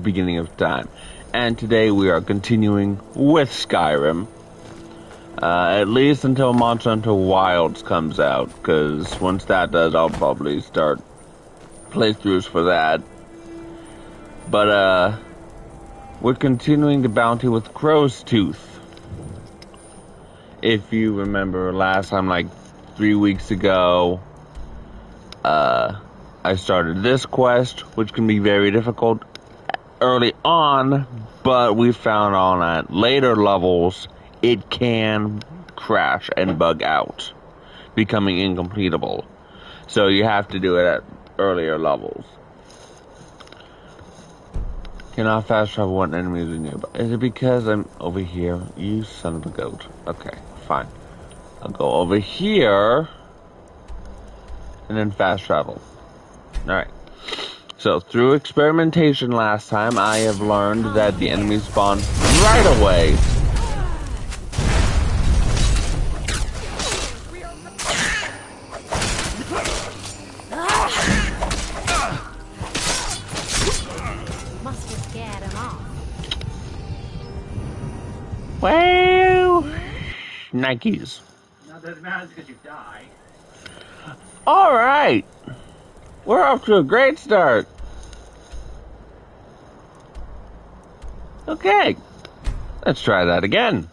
the beginning of time. And today we are continuing with Skyrim. At least until Monster Hunter Wilds comes out, because once that does, I'll probably start playthroughs for that. But, we're continuing the bounty with Crow's Tooth. If you remember last time, like 3 weeks ago, I started this quest, which can be very difficult early on, but we found on at later levels, it can crash and bug out, becoming incompletable. So you have to do it at earlier levels. Cannot fast travel when enemies are nearby. Is it because I'm over here? You son of a goat. Okay, fine. I'll go over here and then fast travel. Alright. So, through experimentation last time, I have learned that the enemies spawn right away. Must have scared him off. Well, Nikes. Not that it matters because you die. Alright. We're off to a great start. Okay. Let's try that again.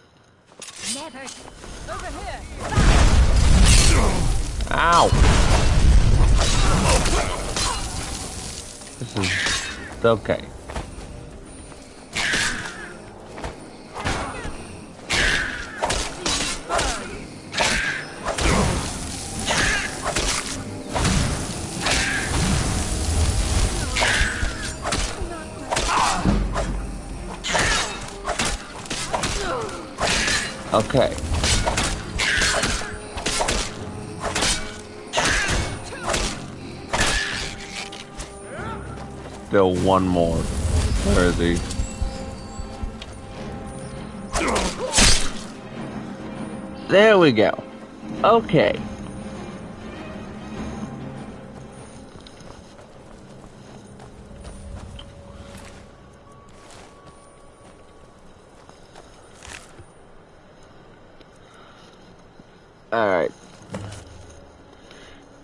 Never. Over here. Ow. This is okay. Okay. Still one more. Where is he? There we go. Okay. Alright.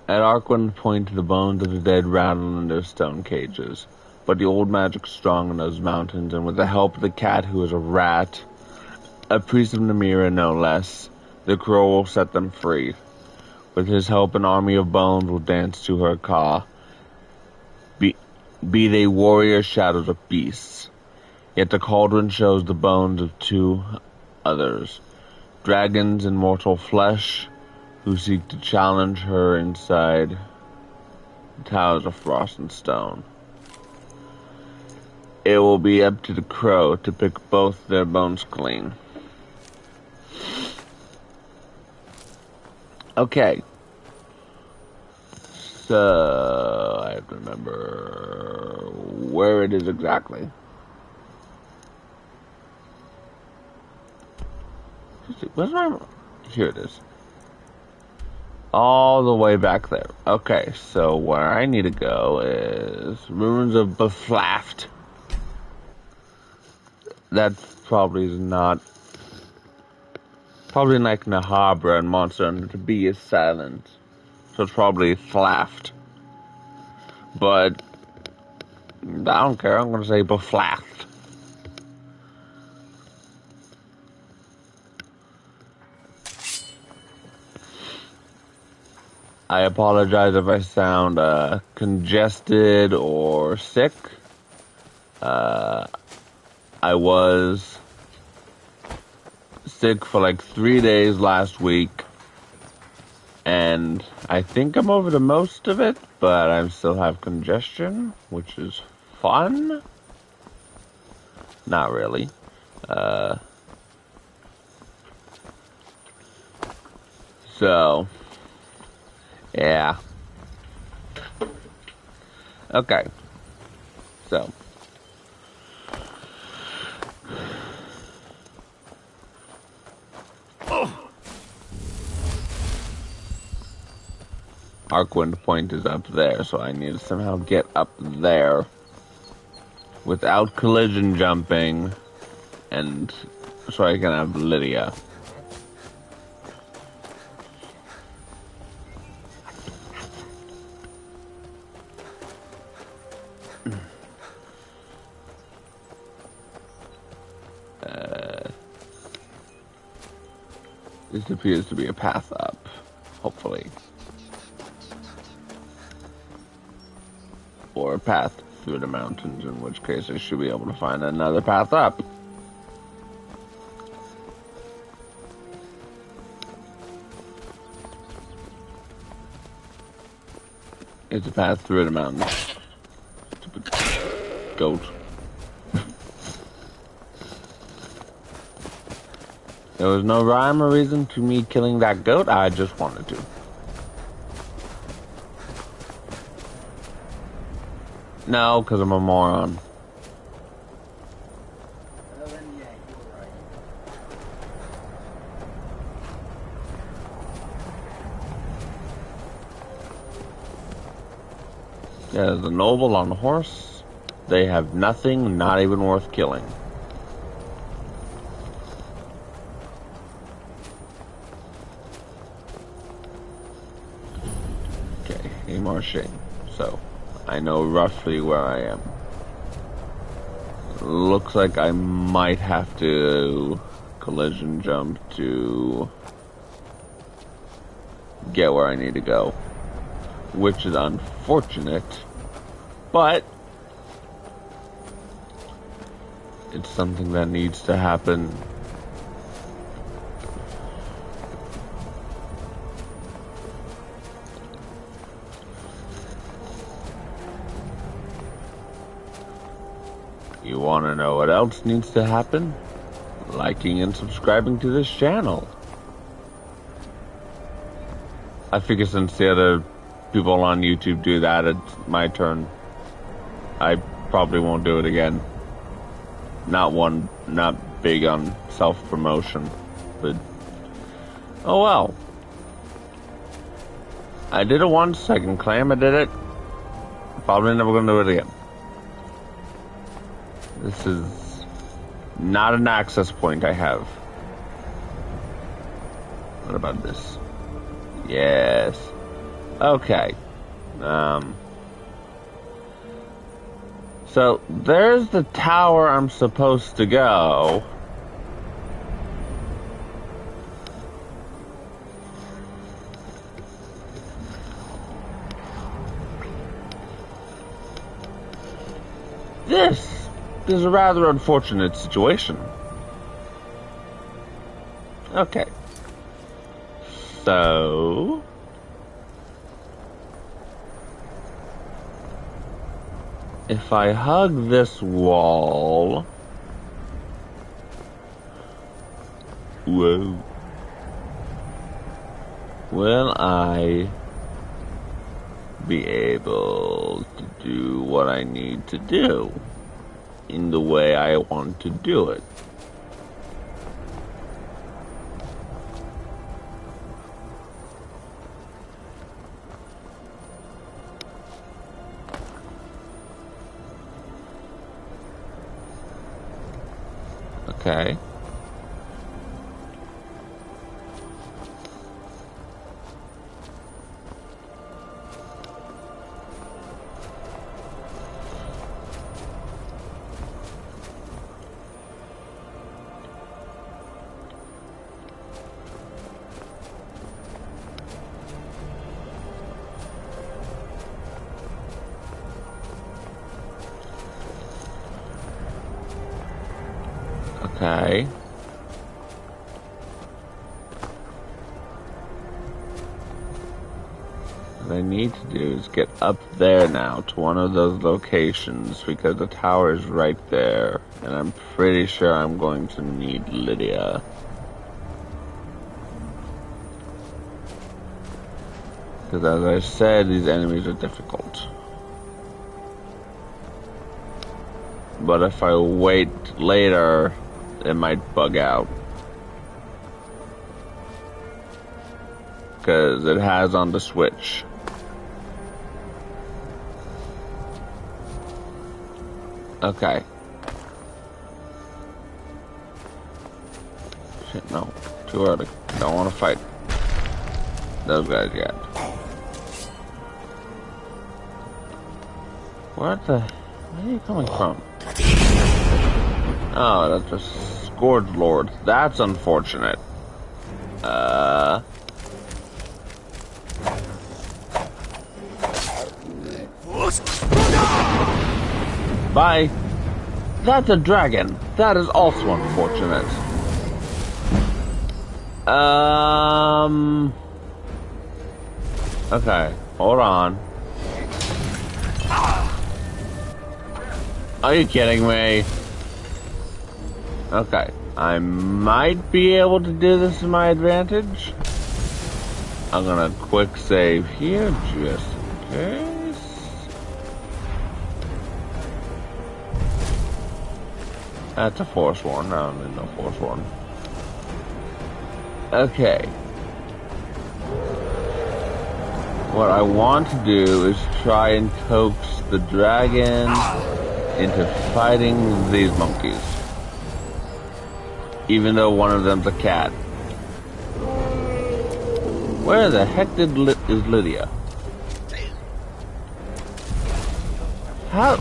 At Arkwind point, the bones of the dead rattle in their stone cages. But the old magic's strong in those mountains, and with the help of the cat who is a rat, a priest of Namira no less, the crow will set them free. With his help, an army of bones will dance to her call. Be they warrior shadows of beasts. Yet the cauldron shows the bones of two others. Dragons in mortal flesh, who seek to challenge her inside the towers of frost and stone. It will be up to the crow to pick both their bones clean. Okay. So, I have to remember where it is exactly. Where's my... Here it is. All the way back there. Okay, so where I need to go is Ruins of Beflaft. That probably is not... Probably like Nahabra and Monster Hunter to be is silent. So it's probably Flaft. But I don't care, I'm gonna say Beflaft. I apologize if I sound congested or sick. I was sick for like 3 days last week, and I think I'm over the most of it, but I still have congestion, which is fun. Not really. So, yeah. Okay. So. Arkwind Point is up there, so I need to somehow get up there. without collision jumping, and so I can have Lydia. This appears to be a path up, hopefully. Or a path through the mountains, in which case I should be able to find another path up. It's a path through the mountains. Stupid goat. There was no rhyme or reason to me killing that goat, I just wanted to. No, because I'm a moron. Well, then, yeah, you were right. Yeah, there's a noble on a horse. They have nothing, not even worth killing. Okay, a marching. So, I know roughly where I am. Looks like I might have to collision jump to get where I need to go, which is unfortunate, but it's something that needs to happen. You want to know what else needs to happen? Liking and subscribing to this channel. I figure since the other people on YouTube do that, it's my turn. I probably won't do it again. Not big on self-promotion, but oh well. I did it once, I can claim I did it. Probably never gonna do it again. This is not an access point I have. What about this? Yes. Okay. So there's the tower I'm supposed to go. This is a rather unfortunate situation. Okay. So if I hug this wall, whoa, will I be able to do what I need to do in the way I want to do it? Okay. Okay. What I need to do is get up there now to one of those locations because the tower is right there, and I'm pretty sure I'm going to need Lydia. Because as I said, these enemies are difficult. But if I wait later, it might bug out. Because it has on the Switch. Okay. Shit, no. Too early. Don't want to fight those guys yet. Where are you coming from? Oh, that's a Scourge Lord. That's unfortunate. Bye. That's a dragon. That is also unfortunate. Okay, hold on. Are you kidding me? Okay, I might be able to do this to my advantage. I'm gonna quick save here just in case. That's a force one. I don't need no force one. Okay. What I want to do is try and coax the dragon into fighting these monkeys. Even though one of them's a cat. Where the heck is Lydia? How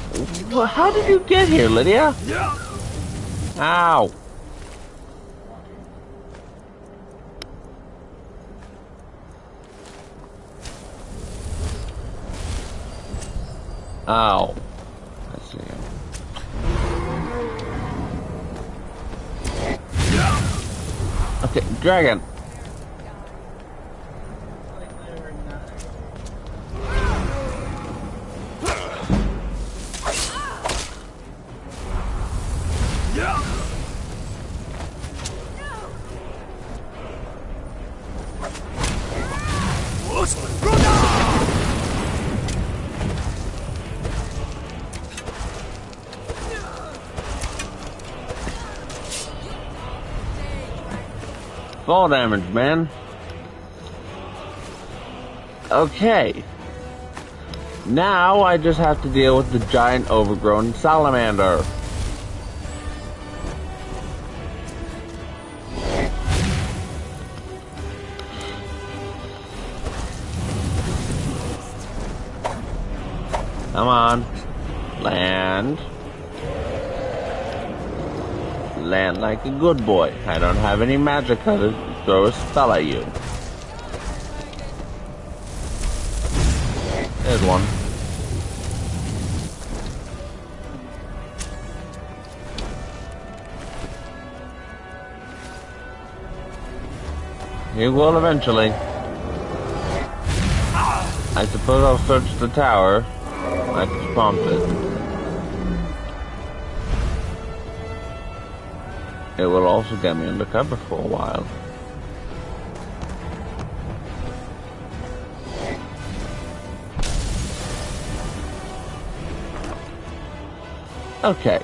did you get here, Lydia? Ow. Ow. I see him. Okay, dragon. Fall damage, man. Okay. Now I just have to deal with the giant overgrown salamander. Come on. Land. Land like a good boy. I don't have any magic to throw a spell at you. There's one. He will eventually. I suppose I'll search the tower like it's prompted. It will also get me undercover for a while. Okay.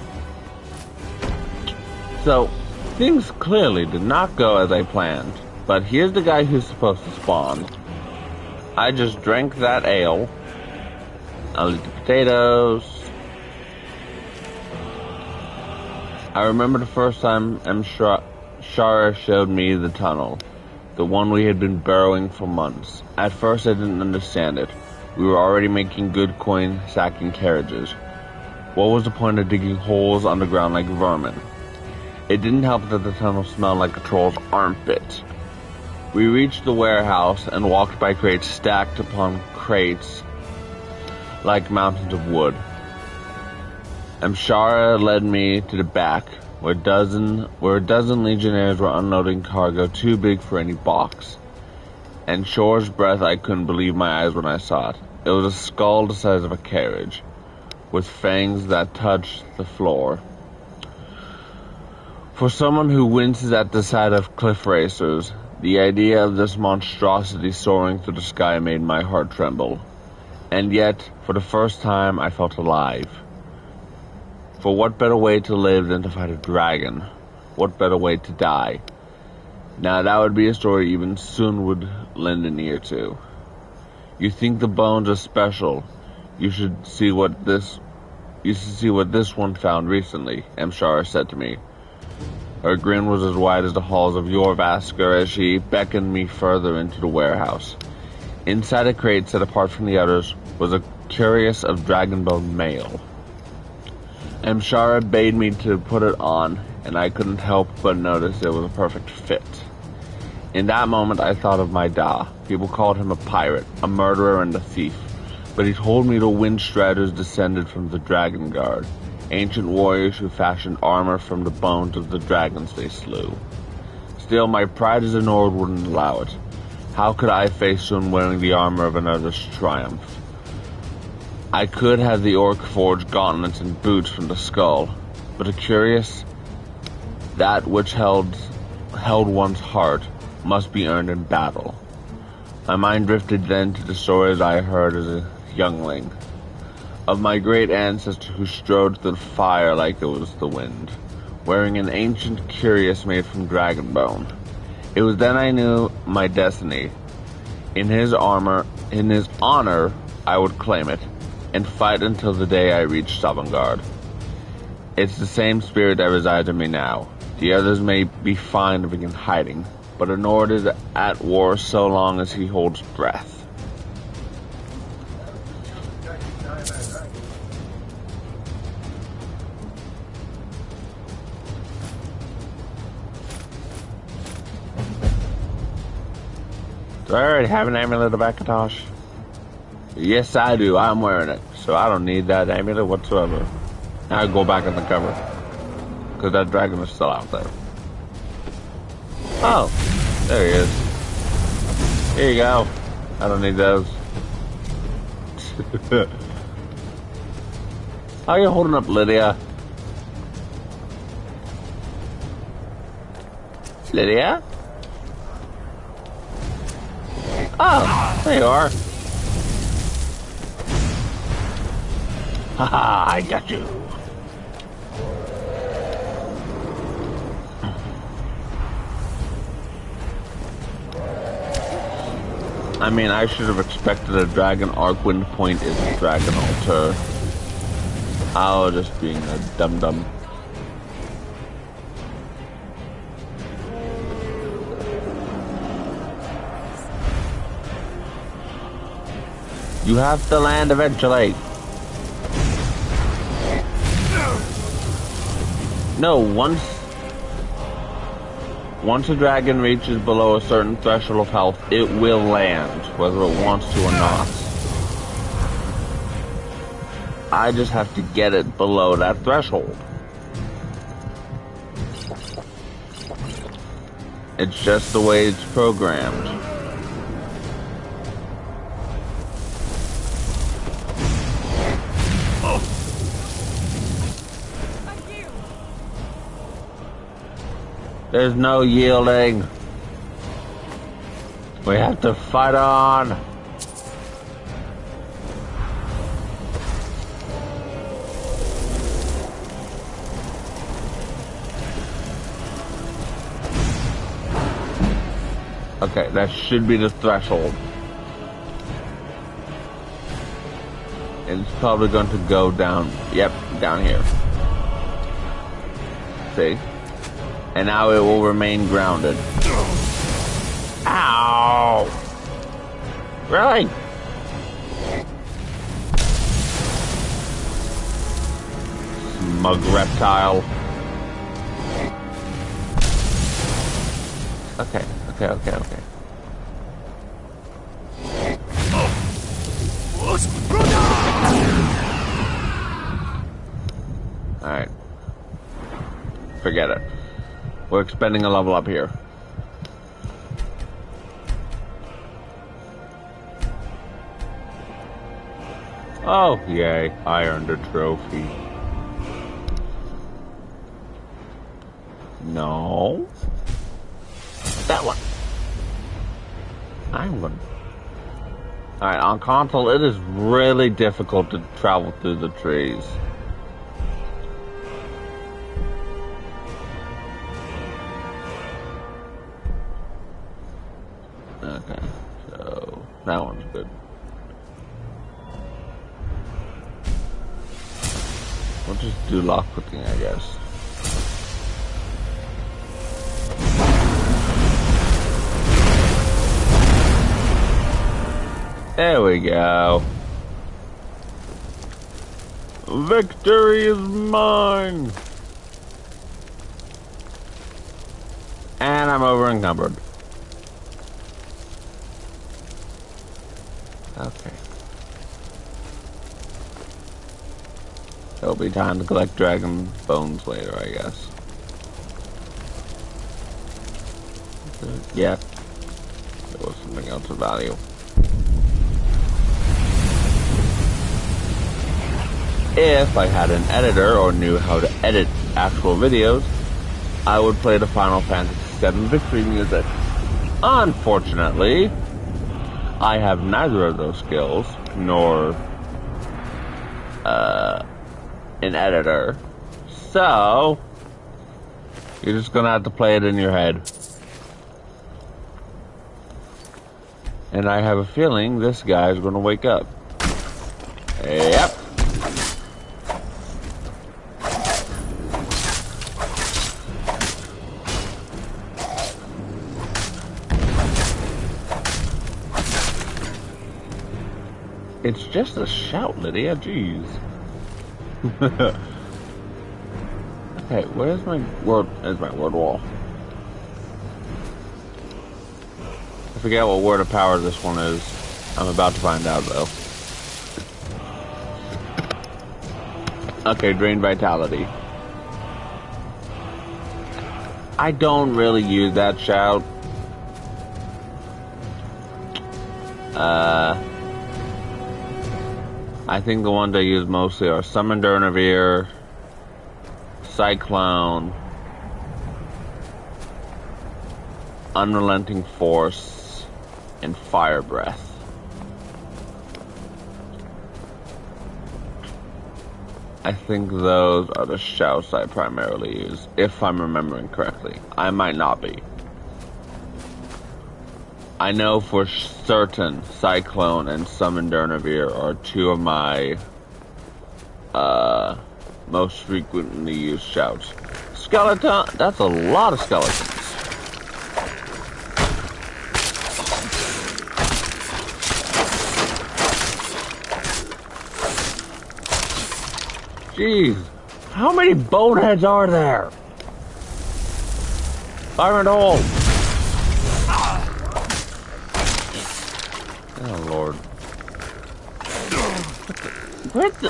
So, things clearly did not go as I planned, but here's the guy who's supposed to spawn. I just drank that ale. I'll eat the potatoes. I remember the first time Shara showed me the tunnel, the one we had been burrowing for months. At first I didn't understand it. We were already making good coin sacking carriages. What was the point of digging holes underground like vermin? It didn't help that the tunnel smelled like a troll's armpit. We reached the warehouse and walked by crates stacked upon crates like mountains of wood. Amshara led me to the back, where a dozen legionnaires were unloading cargo too big for any box. And Shore's breath, I couldn't believe my eyes when I saw it. It was a skull the size of a carriage, with fangs that touched the floor. For someone who winces at the sight of cliff racers, the idea of this monstrosity soaring through the sky made my heart tremble. And yet, for the first time, I felt alive. For what better way to live than to fight a dragon? What better way to die? Now that would be a story even Sun would lend an ear to. You think the bones are special. You should see what this You should see what this one found recently, Mshara said to me. Her grin was as wide as the halls of Yorvaskar as she beckoned me further into the warehouse. Inside a crate set apart from the others was a curious of dragonbone mail. Mshara bade me to put it on, and I couldn't help but notice it was a perfect fit. In that moment I thought of my Da. People called him a pirate, a murderer, and a thief. But he told me the Windstriders descended from the Dragon Guard, ancient warriors who fashioned armor from the bones of the dragons they slew. Still, my pride as a Nord wouldn't allow it. How could I face someone wearing the armor of another's triumph? I could have the orc-forged gauntlets and boots from the skull, but a curious, that which held one's heart, must be earned in battle. My mind drifted then to the stories I heard as a youngling, of my great ancestor who strode through the fire like it was the wind, wearing an ancient cuirass made from dragon bone. It was then I knew my destiny. In his honor, I would claim it, and fight until the day I reached Sovngarde. It's the same spirit that resides in me now. The others may be fine to begin hiding, but a Nord is at war so long as he holds breath. Do I already have an amulet of Akatosh? Yes, I do. I'm wearing it, so I don't need that amulet whatsoever. Now I go back on the cover, because that dragon is still out there. Oh, there he is. Here you go. I don't need those. How are you holding up, Lydia? Lydia? Oh, there you are. Haha, I got you. I mean, I should have expected a dragon Arcwind point is a dragon altar. I was just being a dum-dum. You have to land eventually. No, once a dragon reaches below a certain threshold of health, it will land, whether it wants to or not. I just have to get it below that threshold. It's just the way it's programmed. There's no yielding. We have to fight on. Okay, that should be the threshold. It's probably going to go down. Yep, down here. See? And now it will remain grounded. Ow! Really? Smug reptile. Okay. Alright. Forget it. We're expending a level up here. Oh, yay. I earned a trophy. No. That one. I'm gonna... Alright, on console, it is really difficult to travel through the trees. Okay, so that one's good. do lockpicking, I guess. There we go. Victory is mine! And I'm over encumbered. Okay. It'll be time to collect dragon bones later, I guess. Yeah. There was something else of value. If I had an editor or knew how to edit actual videos, I would play the Final Fantasy VII victory music. Unfortunately, I have neither of those skills, nor an editor. So, you're just gonna have to play it in your head. And I have a feeling this guy is gonna wake up. Yep. It's just a shout, Lydia. Jeez. Okay, where's my word? There's my word wall. I forget what word of power this one is. I'm about to find out, though. Okay, drain vitality. I don't really use that shout. I think the ones I use mostly are Summon Durnavir, Cyclone, Unrelenting Force, and Fire Breath. I think those are the shouts I primarily use, if I'm remembering correctly. I might not be. I know for certain Cyclone and Summon Durnavir are two of my most frequently used shouts. Skeleton, that's a lot of skeletons. Jeez, how many boneheads are there? Fire and hole. Oh Lord. What the?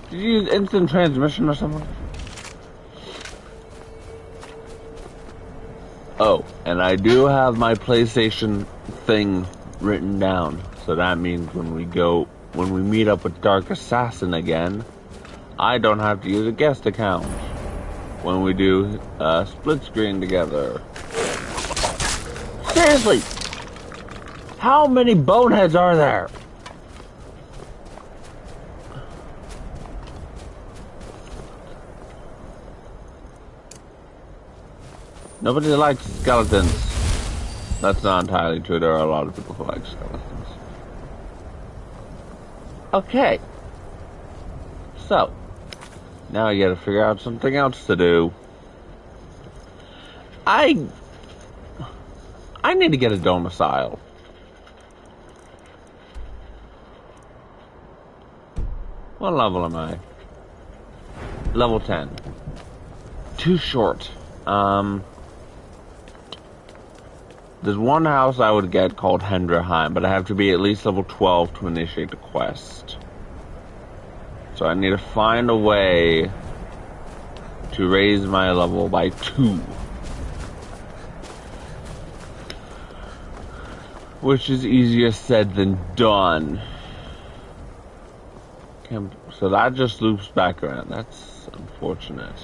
Did you use instant transmission or something? Oh, and I do have my PlayStation thing written down. So that means when we meet up with Dark Assassin again, I don't have to use a guest account. When we do split screen together. Seriously! How many boneheads are there? Nobody likes skeletons. That's not entirely true. There are a lot of people who like skeletons. Okay. So, now I gotta figure out something else to do. I need to get a domicile. What level am I? Level 10. Too short. There's one house I would get called Henderheim, but I have to be at least level 12 to initiate the quest. So I need to find a way to raise my level by 2. Which is easier said than done. So that just loops back around. That's unfortunate.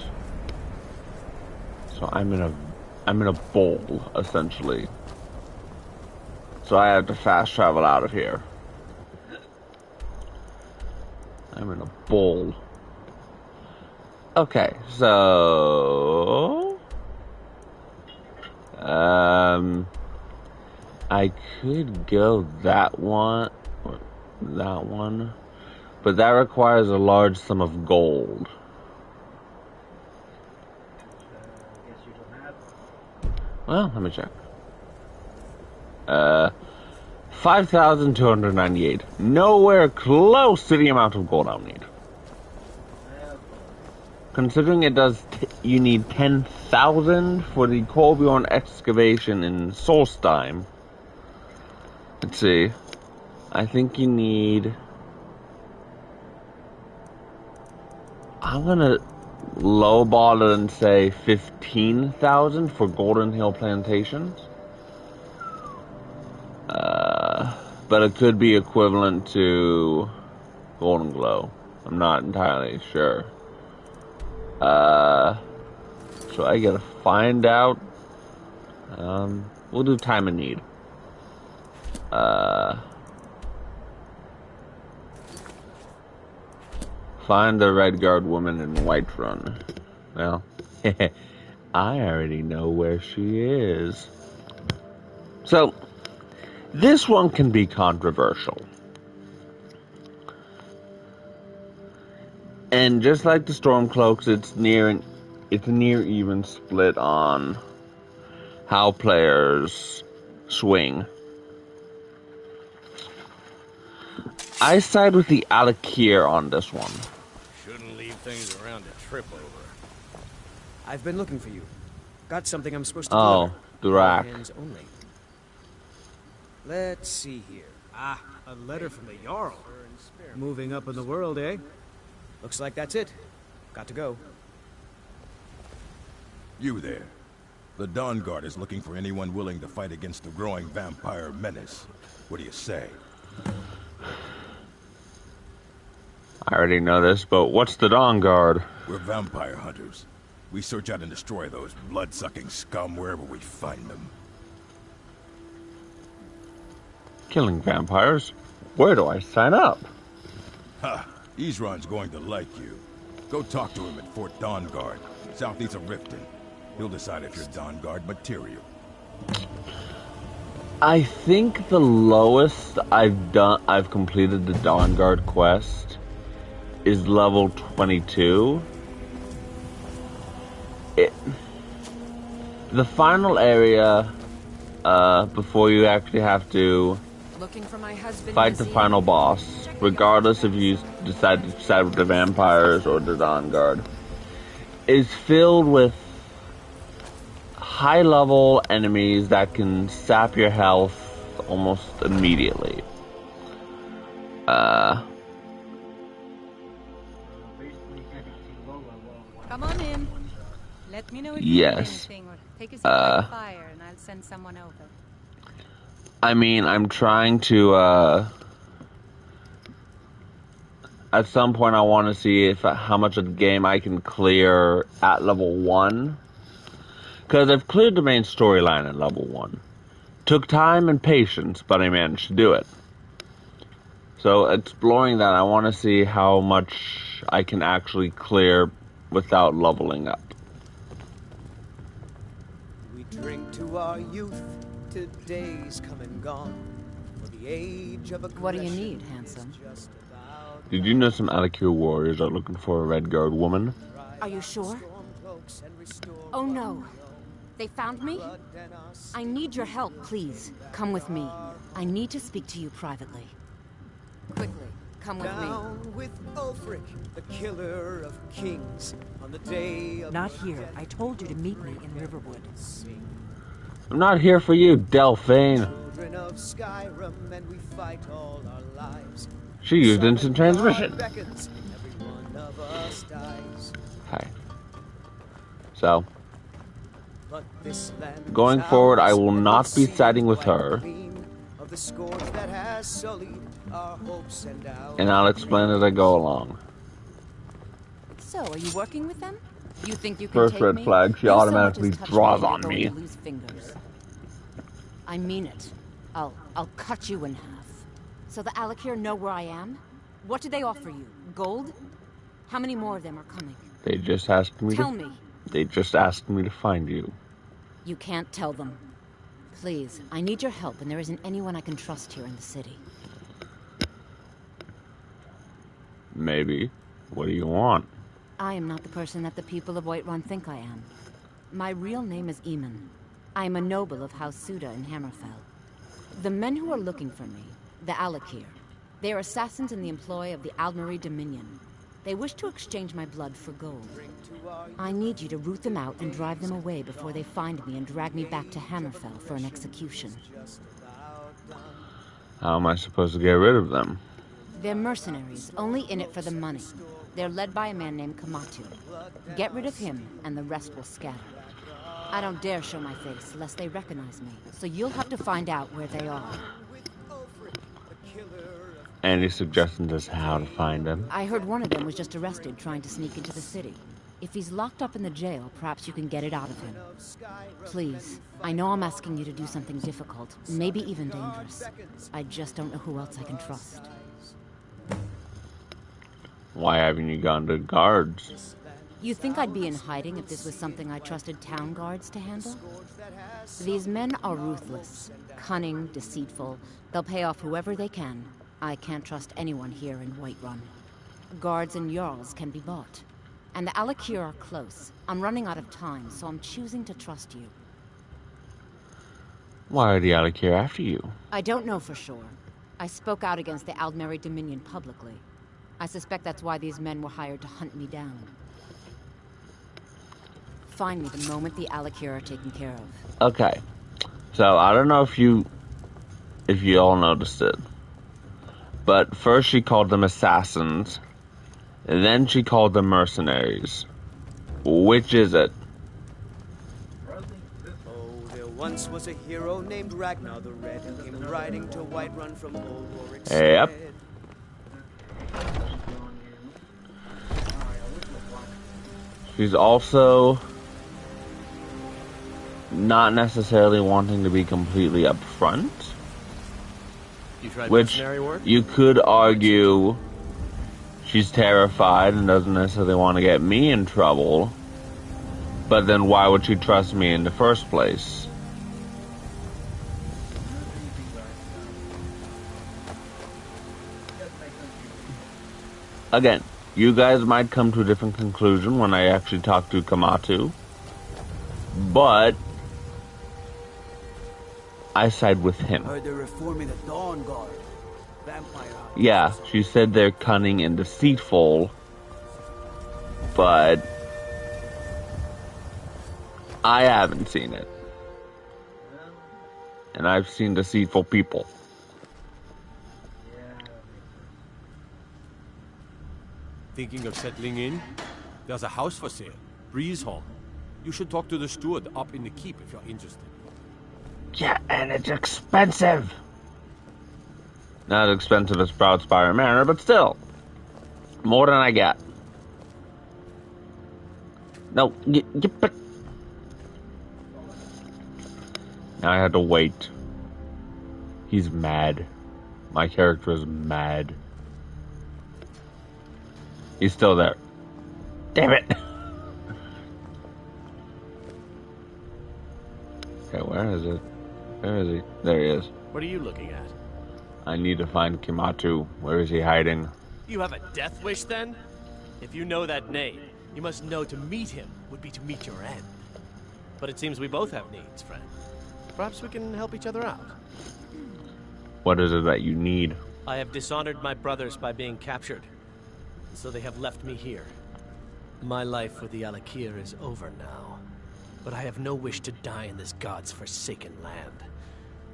So I'm in a bowl, essentially. So I have to fast travel out of here. I'm in a bowl. Okay, so I could go that one or that one, but that requires a large sum of gold. Guess you don't have. Well, let me check. 5,298. Nowhere close to the amount of gold I'll need. Considering it does, you need 10,000 for the Colbjorn excavation in Solstheim. Let's see. I think you need. I'm gonna lowball it and say 15,000 for Golden Hill Plantations. But it could be equivalent to Golden Glow. I'm not entirely sure. So I gotta find out. We'll do time and need. Find the Redguard woman in Whiterun. Well, I already know where she is. So, this one can be controversial. And just like the Stormcloaks, it's a near even split on how players swing. I side with the Alakir on this one. Shouldn't leave things around to trip over. I've been looking for you. Got something I'm supposed to Oh, deliver. Durak. Hands only. Let's see here. Ah, a letter from the Jarl. Moving up in the world, eh? Looks like that's it. Got to go. You there. The Dawn Guard is looking for anyone willing to fight against the growing vampire menace. What do you say? I already know this, but what's the Dawn Guard? We're vampire hunters. We search out and destroy those blood-sucking scum wherever we find them. Killing vampires? Where do I sign up? Ha! Isran's going to like you. Go talk to him at Fort Dawn Guard, southeast of Riften. He'll decide if you're Dawn Guard material. I think the lowest I've completed the Dawn Guard quest is level 22. The final area, before you actually have to Looking for my husband. fight the final boss, regardless if you decide to side with the vampires or the Dawn Guard, is filled with high-level enemies that can sap your health almost immediately. Come on in. Let me know if Yes. you need anything, or take a seat by the fire, and I'll send someone over. I mean, I'm trying to, at some point I want to see if how much of the game I can clear at level 1. Because I've cleared the main storyline at level 1. Took time and patience, but I managed to do it. So exploring that, I want to see how much I can actually clear without leveling up. We drink to our youth. Today's come and gone. For the age of What do you need, handsome? Did you know some Alakir warriors are looking for a Redguard woman? Are you sure? Oh no. They found me? I need your help, please. Come with me. I need to speak to you privately. Quickly, come with me. Down with Ulfric, the killer of kings, on the day of Not here. I told you to meet me in Riverwood. I'm not here for you, Delphine. Children of Skyrim, and we fight all our lives. She used instant transmission. Beckons, every one of us dies. Hi. So, But this land going is forward, I ours, will and not be the siding with sea her. clean of the scourge that has sullied our hopes and our And I'll explain as I go along. So, are you working with them? You think you can First take red me? flag, she You so much automatically as touch draws me, on you're me. going to lose fingers. I mean it. I'll cut you in half. So the Alakir know where I am? What do they offer you? Gold? How many more of them are coming? They just asked me Tell to. me. They just asked me to find you. You can't tell them. Please, I need your help, and there isn't anyone I can trust here in the city. Maybe. What do you want? I am not the person that the people of Whiterun think I am. My real name is Eamon. I am a noble of House Suda in Hammerfell. The men who are looking for me, the Alakir, they are assassins in the employ of the Aldmeri Dominion. They wish to exchange my blood for gold. I need you to root them out and drive them away before they find me and drag me back to Hammerfell for an execution. How am I supposed to get rid of them? They're mercenaries, only in it for the money. They're led by a man named Kamatu. Get rid of him, and the rest will scatter. I don't dare show my face, lest they recognize me, so you'll have to find out where they are. Any suggestions as to how to find them? I heard one of them was just arrested trying to sneak into the city. If he's locked up in the jail, perhaps you can get it out of him. Please, I know I'm asking you to do something difficult, maybe even dangerous. I just don't know who else I can trust. Why haven't you gone to guards? You think I'd be in hiding if this was something I trusted town guards to handle? These men are ruthless, cunning, deceitful. They'll pay off whoever they can. I can't trust anyone here in Whiterun. Guards and Jarls can be bought. And the Alakir are close. I'm running out of time, so I'm choosing to trust you. Why are the Alakir after you? I don't know for sure. I spoke out against the Aldmeri Dominion publicly. I suspect that's why these men were hired to hunt me down. Find me the moment the Alakir are taken care of. Okay. So, I don't know if you all noticed it. But first she called them assassins. And then she called them mercenaries. Which is it? Oh, there once was a hero named Ragnar the Red who came riding to Whiterun from old Warwick's Yep. stead. She's also not necessarily wanting to be completely upfront. You tried Which mercenary work? you could argue she's terrified and doesn't necessarily want to get me in trouble. But then why would she trust me in the first place? Again, you guys might come to a different conclusion when I actually talk to Kamatu. But I side with him. Heard they're reforming the Dawn Guard. Vampire hunters. Yeah, she said they're cunning and deceitful, but I haven't seen it. And I've seen deceitful people. Thinking of settling in? There's a house for sale, Breezeholm. You should talk to the steward up in the keep if you're interested. Yeah, and it's expensive. Not as expensive as Proudspire Manor, but still. More than I get. No, but... Now I had to wait. He's mad. My character is mad. He's still there. Damn it! Okay, where is it? Where is he? There he is. What are you looking at? I need to find Kimatu. Where is he hiding? You have a death wish, then? If you know that name, you must know to meet him would be to meet your end. But it seems we both have needs, friend. Perhaps we can help each other out. What is it that you need? I have dishonored my brothers by being captured, so they have left me here. My life with the Alakir is over now, but I have no wish to die in this god's forsaken land.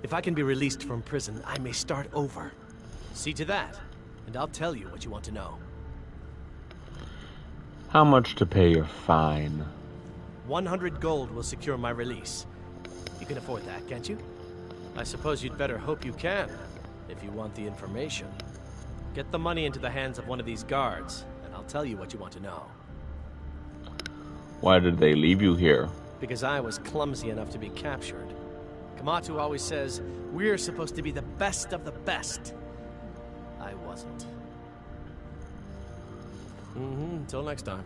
If I can be released from prison, I may start over. See to that, and I'll tell you what you want to know. How much to pay your fine? 100 gold will secure my release. You can afford that, can't you? I suppose you'd better hope you can, if you want the information. Get the money into the hands of one of these guards, and I'll tell you what you want to know. Why did they leave you here? Because I was clumsy enough to be captured. Kamatu always says, we're supposed to be the best of the best. I wasn't. Until next time.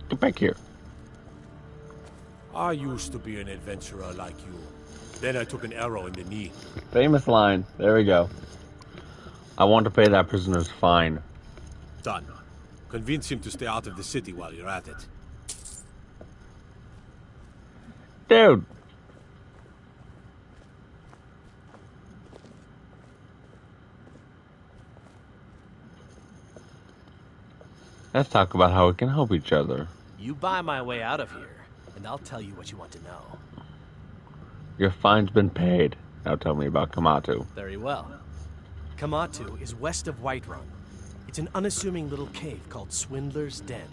Get back here. I used to be an adventurer like you. Then I took an arrow in the knee. Famous line. There we go. I want to pay that prisoner's fine. Done. Convince him to stay out of the city while you're at it. Dude. Let's talk about how we can help each other. You buy my way out of here, and I'll tell you what you want to know. Your fine's been paid. Now tell me about Kamatu. Very well. Kamatu is west of Whiterun. It's an unassuming little cave called Swindler's Den.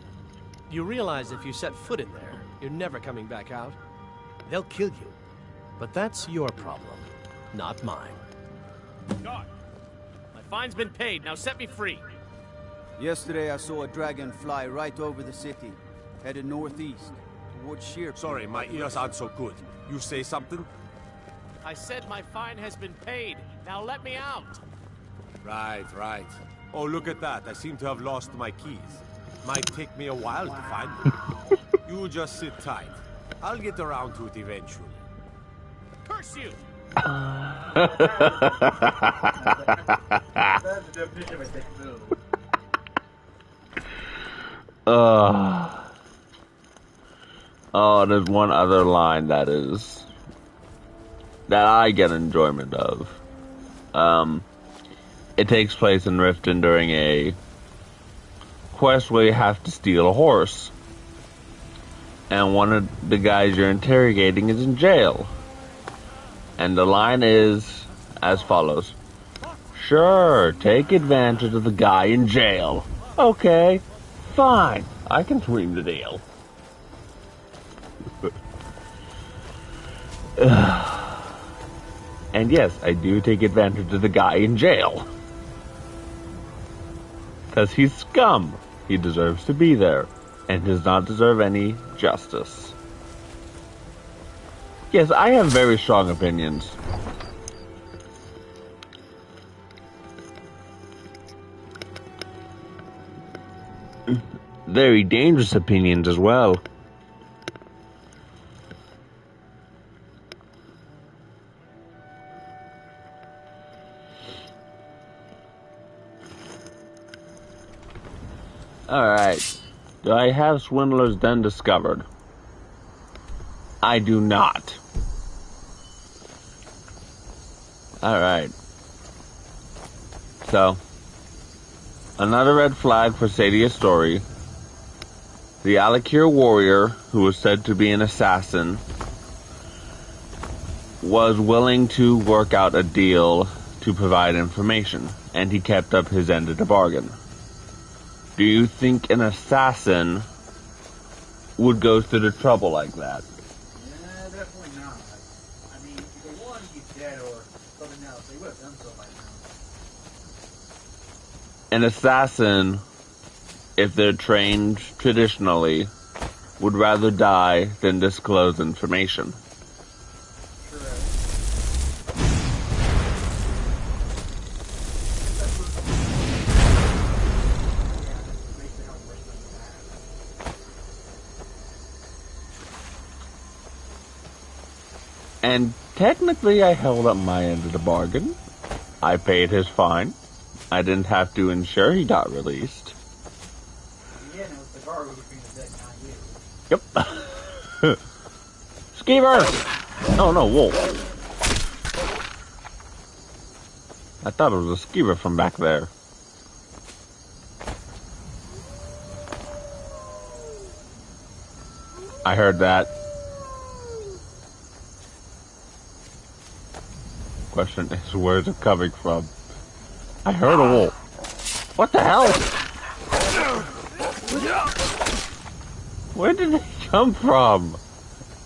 You realize if you set foot in there, you're never coming back out. They'll kill you. But that's your problem, not mine. Guard! My fine's been paid, now set me free! Yesterday I saw a dragon fly right over the city, headed northeast, towards Sheer. Sorry, my ears aren't so good. You say something? I said my fine has been paid. Now let me out! Right, right. Oh, look at that. I seem to have lost my keys. Might take me a while to find them. You just sit tight. I'll get around to it eventually. Curse you! That's the definition of a dick move. Oh, there's one other line that I get enjoyment of. It takes place in Riften during a quest where you have to steal a horse. And one of the guys you're interrogating is in jail. And the line is as follows. Sure, take advantage of the guy in jail. Okay, fine, I can sweeten the deal. And yes, I do take advantage of the guy in jail. Because he's scum. He deserves to be there. And does not deserve any justice. Yes, I have very strong opinions. Very dangerous opinions as well. Alright. Do I have Swindler's Den discovered? I do not. Alright. So, another red flag for Sadia's story. The Alakir warrior, who was said to be an assassin, was willing to work out a deal to provide information, and he kept up his end of the bargain. Do you think an assassin would go through the trouble like that? Yeah, definitely not. I mean, if they wanted to be dead or something else, they would have done so by now. An assassin, if they're trained traditionally, would rather die than disclose information. And technically I held up my end of the bargain. I paid his fine. I didn't have to ensure he got released. Yeah, no, it's the guard who between the dead, not you. Yep. Skeever! Oh no, wolf. I thought it was a skeever from back there. I heard that. Question is, where's it coming from? I heard a wolf. What the hell? Where did they come from?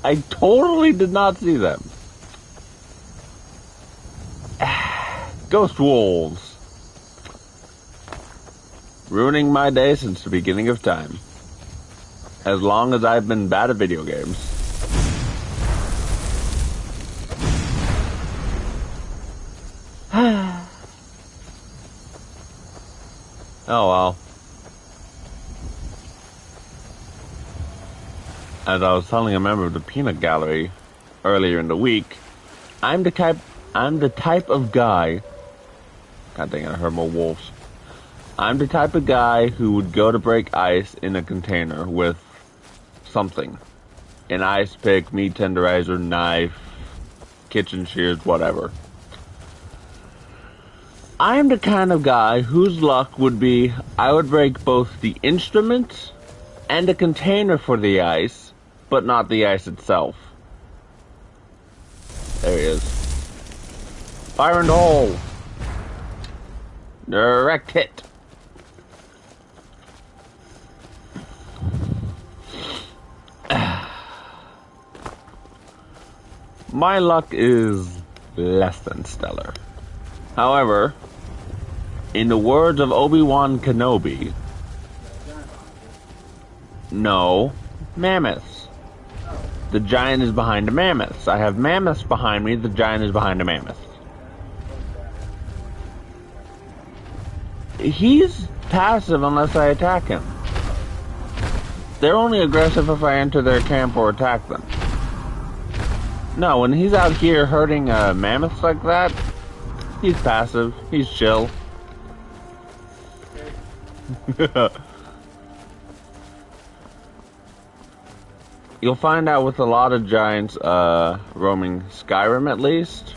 I totally did not see them. Ghost wolves. Ruining my day since the beginning of time. As long as I've been bad at video games. Oh well. As I was telling a member of the Peanut Gallery earlier in the week, I'm the type of guy God dang it, I heard more wolves. I'm the type of guy who would go to break ice in a container with something. An ice pick, meat tenderizer, knife, kitchen shears, whatever. I'm the kind of guy whose luck would be I would break both the instrument and the container for the ice, but not the ice itself. There he is. Fire in the hole. Direct hit. My luck is less than stellar. However, in the words of Obi-Wan Kenobi, no, mammoths. The giant is behind the mammoths. I have mammoths behind me, the giant is behind the mammoths. He's passive unless I attack him. They're only aggressive if I enter their camp or attack them. No, when he's out here hurting mammoths like that, he's passive. He's chill. You'll find out with a lot of giants roaming Skyrim at least,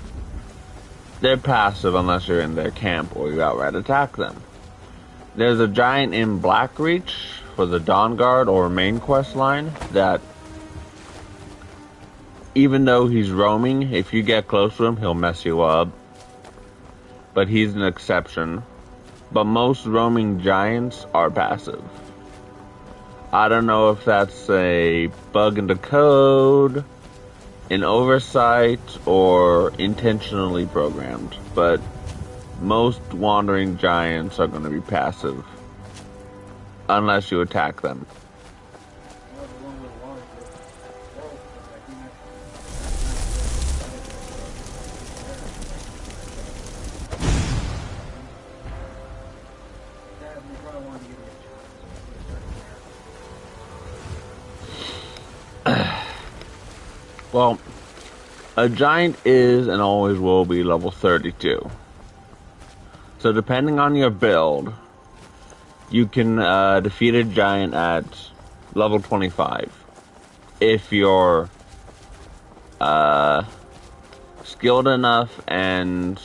they're passive unless you're in their camp or you outright attack them. There's a giant in Blackreach for the Dawn Guard or main quest line that even though he's roaming, if you get close to him, he'll mess you up. But he's an exception. But most roaming giants are passive. I don't know if that's a bug in the code, an oversight, or intentionally programmed, but most wandering giants are going to be passive unless you attack them. Well, a giant is and always will be level 32. So depending on your build, you can defeat a giant at level 25. If you're skilled enough and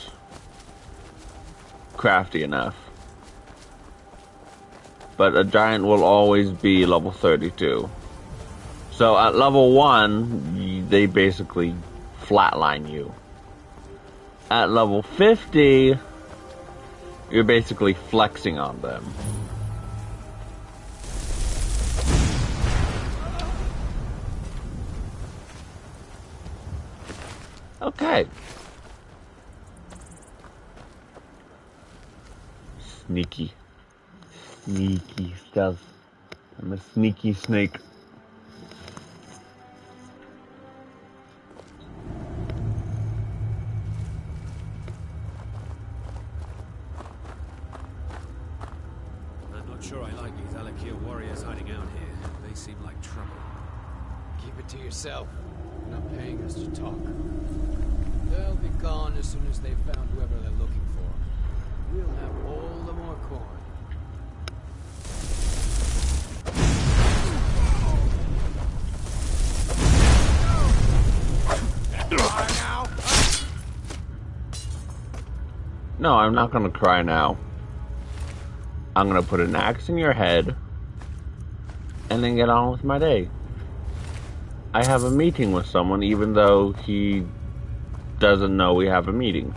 crafty enough. But a giant will always be level 32. So at level 1, they basically flatline you. At level 50, you're basically flexing on them. Okay. Sneaky. Sneaky stuff. I'm a sneaky snake. Sure, I like these Alakir warriors hiding out here. They seem like trouble. Keep it to yourself. They're not paying us to talk. They'll be gone as soon as they've found whoever they're looking for. We'll have all the more corn. No, I'm not gonna cry now. I'm gonna put an axe in your head and then get on with my day. I have a meeting with someone even though he doesn't know we have a meeting.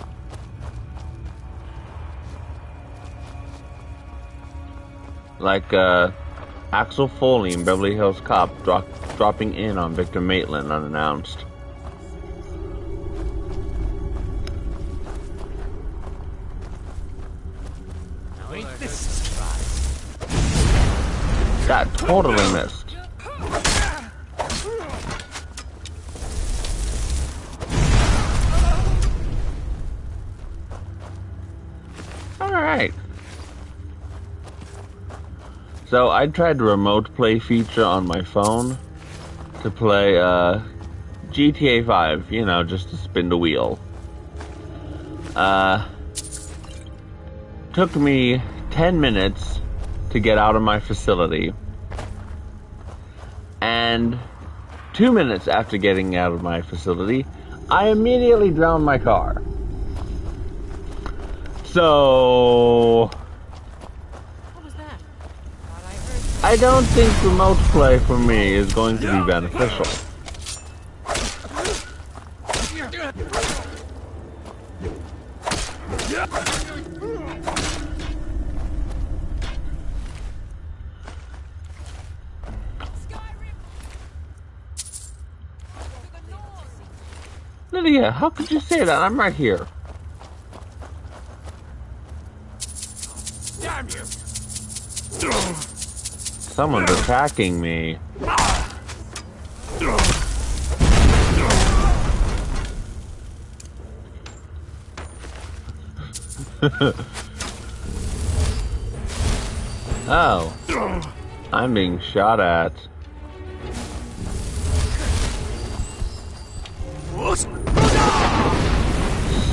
Like Axel Foley in Beverly Hills Cop dropping in on Victor Maitland unannounced. That totally missed. Alright. So I tried the remote play feature on my phone to play GTA 5, you know, just to spin the wheel. took me 10 minutes to get out of my facility. And 2 minutes after getting out of my facility, I immediately drowned my car. So What was that? I don't think remote play for me is going to be beneficial. Lydia, how could you say that? I'm right here. Damn you! Someone's attacking me. Oh. I'm being shot at.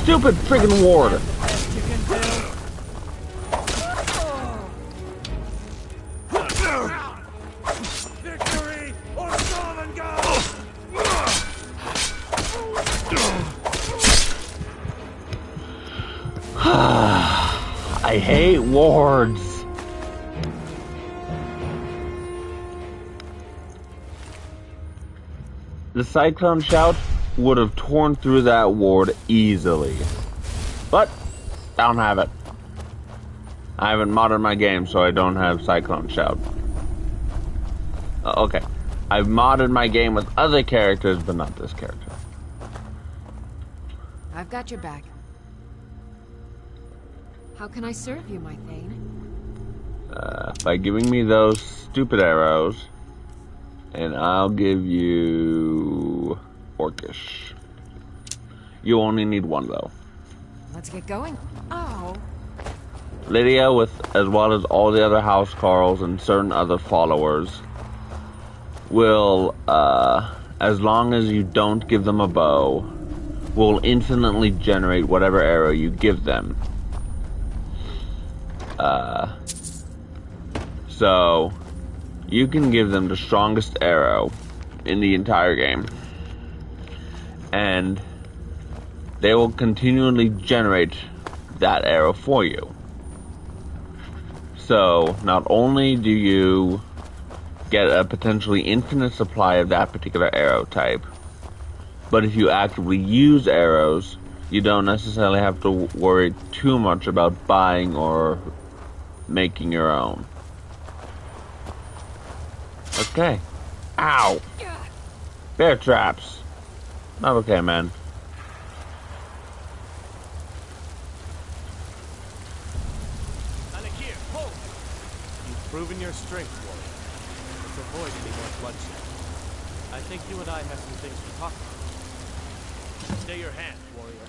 Stupid friggin' ward! Victory or Sovngarde! I hate wards. The Cyclone Shout would have torn through that ward easily. But, I don't have it. I haven't modded my game, so I don't have Cyclone Shout. Okay. I've modded my game with other characters, but not this character. I've got your back. How can I serve you, my Thane? By giving me those stupid arrows, and I'll give you Orcish. You only need one, though. Let's get going. Oh. Lydia, as well as all the other house carls and certain other followers, will, as long as you don't give them a bow, will infinitely generate whatever arrow you give them. So you can give them the strongest arrow in the entire game, and they will continually generate that arrow for you. So not only do you get a potentially infinite supply of that particular arrow type, but if you actively use arrows, you don't necessarily have to worry too much about buying or making your own. Okay. Ow! Bear traps. Not okay, man. Alakir, hold! You've proven your strength, warrior. Let's avoid any more bloodshed. I think you and I have some things to talk about. Stay your hand, warrior.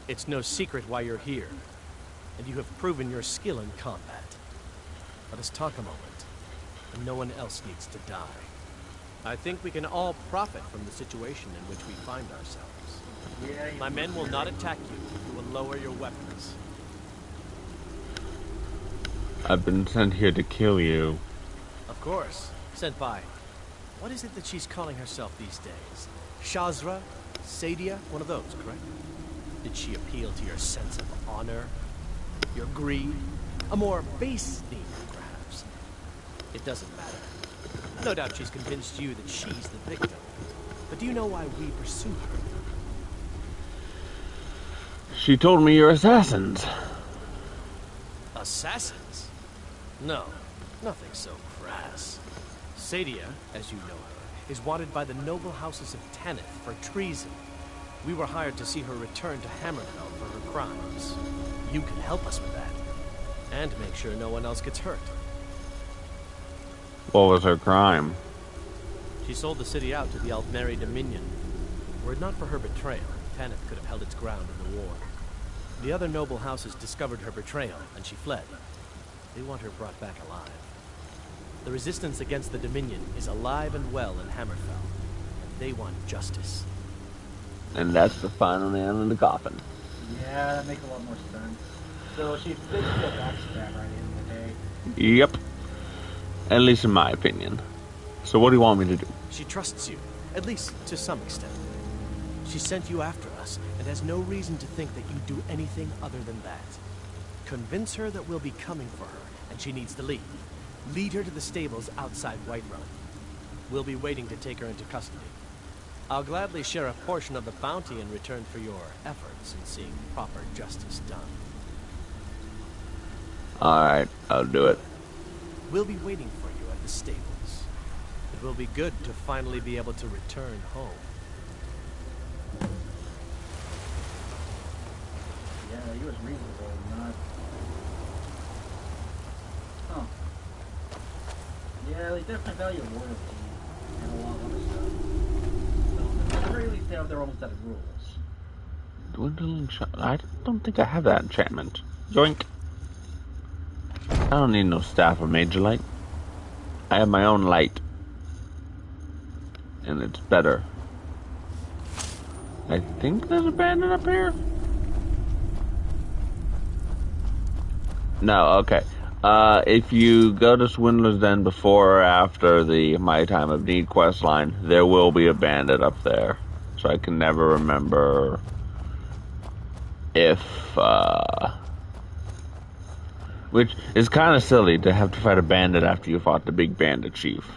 It's no secret why you're here, and you have proven your skill in combat. Let us talk a moment, and no one else needs to die. I think we can all profit from the situation in which we find ourselves. My men will not attack you. You will lower your weapons. I've been sent here to kill you. Of course. Sent by. What is it that she's calling herself these days? Shazra? Sadia? One of those, correct? Did she appeal to your sense of honor? Your greed? A more base theme, perhaps? It doesn't matter. No doubt she's convinced you that she's the victim. But do you know why we pursue her? She told me you're assassins. Assassins? No, nothing so crass. Sadia, as you know her, is wanted by the noble houses of Tanith for treason. We were hired to see her return to Hammerfell for her crimes. You can help us with that. And make sure no one else gets hurt. What was her crime? She sold the city out to the Altmeri Dominion. Were it not for her betrayal, Tanith could have held its ground in the war. The other noble houses discovered her betrayal, and she fled. They want her brought back alive. The resistance against the Dominion is alive and well in Hammerfell, and they want justice. And that's the final nail in the coffin. Yeah, that makes a lot more sense. So she's basically a backstab right in the day. Yep. At least in my opinion. So what do you want me to do? She trusts you, at least to some extent. She sent you after us, and has no reason to think that you do anything other than that. Convince her that we'll be coming for her, and she needs to leave. Lead her to the stables outside Whiterun. We'll be waiting to take her into custody. I'll gladly share a portion of the bounty in return for your efforts in seeing proper justice done. Alright, I'll do it. We'll be waiting for you at the stables. It will be good to finally be able to return home. Yeah, he was reasonable, not... Huh. Yeah, they definitely value loyalty and a lot of other stuff. So, at the very least, they have their own set of rules. Dwindling I don't think I have that enchantment. Yoink. I don't need no staff or major light. I have my own light. And it's better. I think there's a bandit up here? No, okay. If you go to Swindler's Den before or after the My Time of Need quest line, there will be a bandit up there. So I can never remember if, which is kind of silly to have to fight a bandit after you fought the big bandit chief.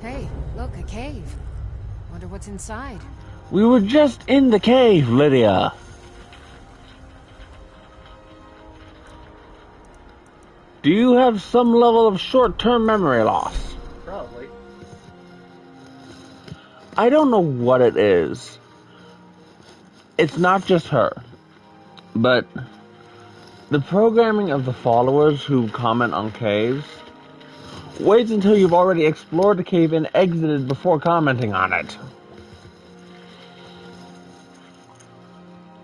Hey, look, a cave. Wonder what's inside. We were just in the cave, Lydia. Do you have some level of short-term memory loss? Probably. I don't know what it is. It's not just her. But the programming of the followers who comment on caves waits until you've already explored the cave and exited before commenting on it.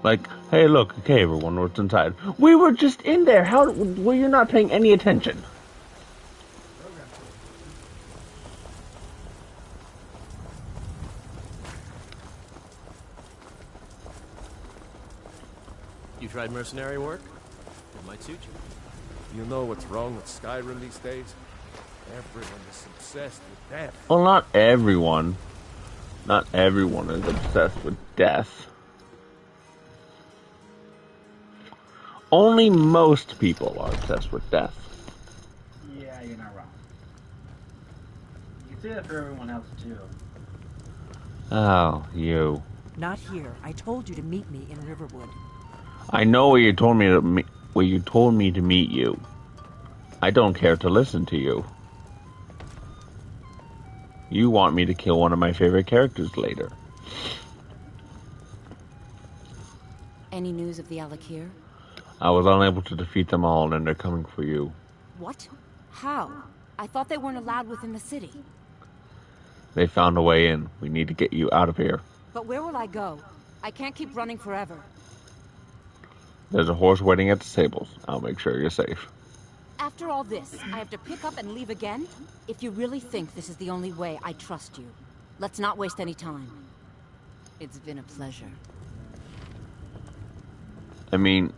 Like, hey, look, a cave, I wonder what's inside. We were just in there. How were you not paying any attention? You tried mercenary work? It might suit you. You know what's wrong with Skyrim these days? Everyone is obsessed with death. Well, not everyone. Not everyone is obsessed with death. Only most people are obsessed with death. Yeah, you're not wrong. You can say that for everyone else, too. Oh, you. Not here. I told you to meet me in Riverwood. I know where you told me to meet you. I don't care to listen to you. You want me to kill one of my favorite characters later. Any news of the Alakir? I was unable to defeat them all, and they're coming for you. What? How? I thought they weren't allowed within the city. They found a way in. We need to get you out of here. But where will I go? I can't keep running forever. There's a horse waiting at the stables. I'll make sure you're safe. After all this, I have to pick up and leave again? If you really think this is the only way, I trust you. Let's not waste any time. It's been a pleasure. I mean...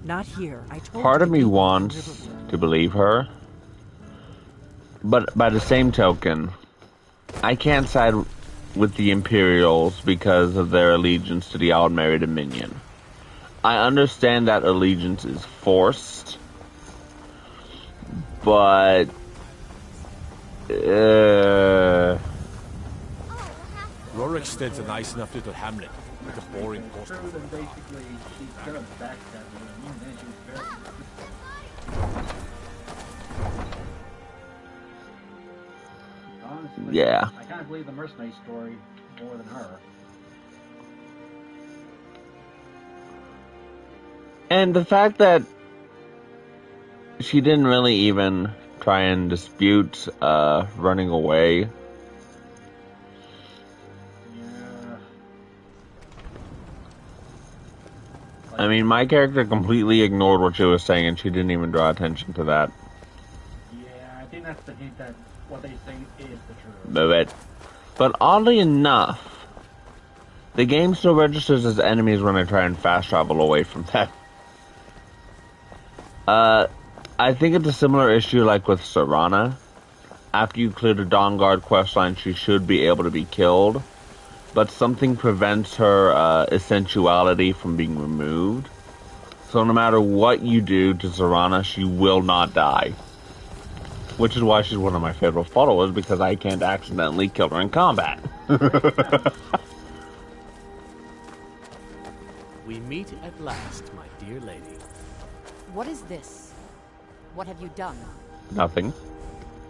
Not here. I told part you of me wants to believe her. But by the same token, I can't side with the Imperials because of their allegiance to the Aldmeri Dominion. I understand that allegiance is forced, but Rorikstead's a nice enough little hamlet with a boring post. Basically, she's gonna backstab me, and then she was very... Honestly, yeah. I kind of believe the mercenary story more than her. And the fact that she didn't really even try and dispute running away. I mean, my character completely ignored what she was saying, and she didn't even draw attention to that. Yeah, I think that's the hint that what they say is the truth. But oddly enough, The game still registers as enemies when I try and fast travel away from them. I think it's a similar issue like with Serana. After you clear the Dawnguard questline, she should be able to be killed, but something prevents her essentiality from being removed. So no matter what you do to Serana, she will not die. Which is why she's one of my favorite followers, because I can't accidentally kill her in combat. We meet at last, my dear lady. What is this? What have you done? Nothing.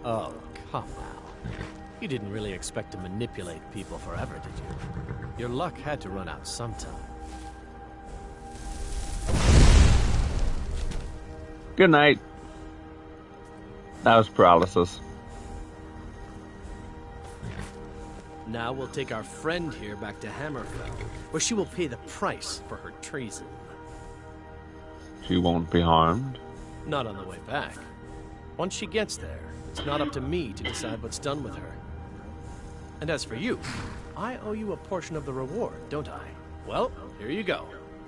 Oh, come now. You didn't really expect to manipulate people forever, did you? Your luck had to run out sometime. Good night. That was paralysis. Now we'll take our friend here back to Hammerfell, where she will pay the price for her treason. She won't be harmed. Not on the way back. Once she gets there, it's not up to me to decide what's done with her. And as for you, I owe you a portion of the reward, don't I? Well, here you go.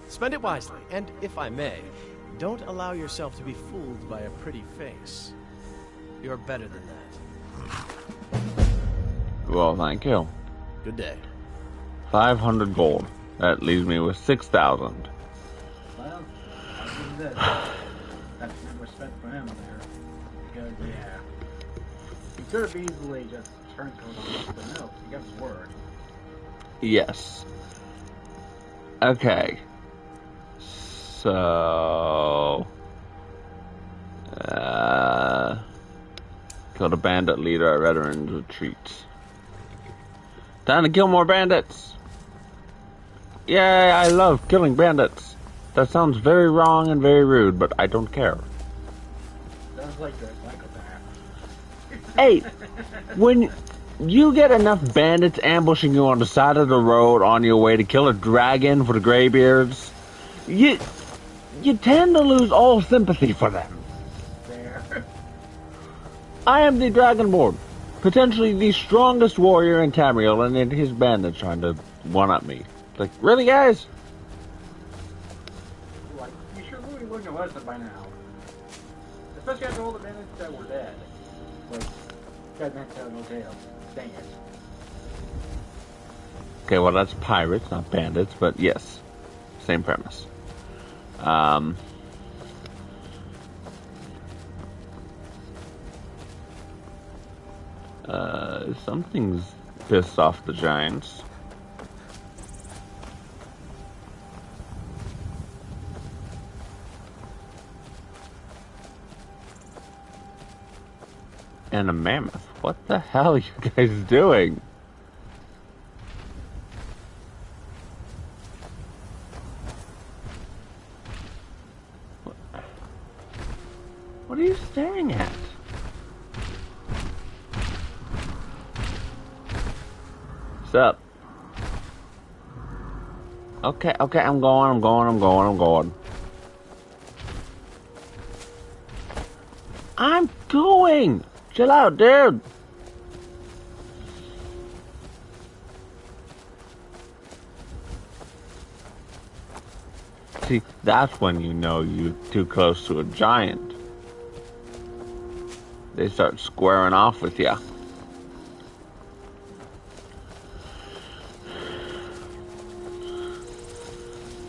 Spend it wisely, and if I may, don't allow yourself to be fooled by a pretty face. You're better than that. Well, thank you. Good day. 500 gold. That leaves me with 6,000. Well, I'll give this. That's good respect for him there. Because, yeah. He could have easily just turned on the milk. He got his word. Yes. Okay. So... Killed a bandit leader at Veterans Retreat. Time to kill more bandits! Yay, I love killing bandits. That sounds very wrong and very rude, but I don't care. Sounds like you're a psychopath. Hey, when you get enough bandits ambushing you on the side of the road on your way to kill a dragon for the Greybeards, you tend to lose all sympathy for them. There. I am the Dragonborn, potentially the strongest warrior in Tamriel, and then his bandits trying to one-up me. Like, really, guys? Like, you should really learn a lesson by now. Especially after all the bandits that were dead. Like, that meant to no tail. Dang it. Okay, well, that's pirates, not bandits, but yes. Same premise. Something's pissed off the giants. And a mammoth. What the hell are you guys doing? What are you staring at? What's up? Okay, I'm going. I'm going! Chill out, dude! See, that's when you know you're too close to a giant. They start squaring off with you.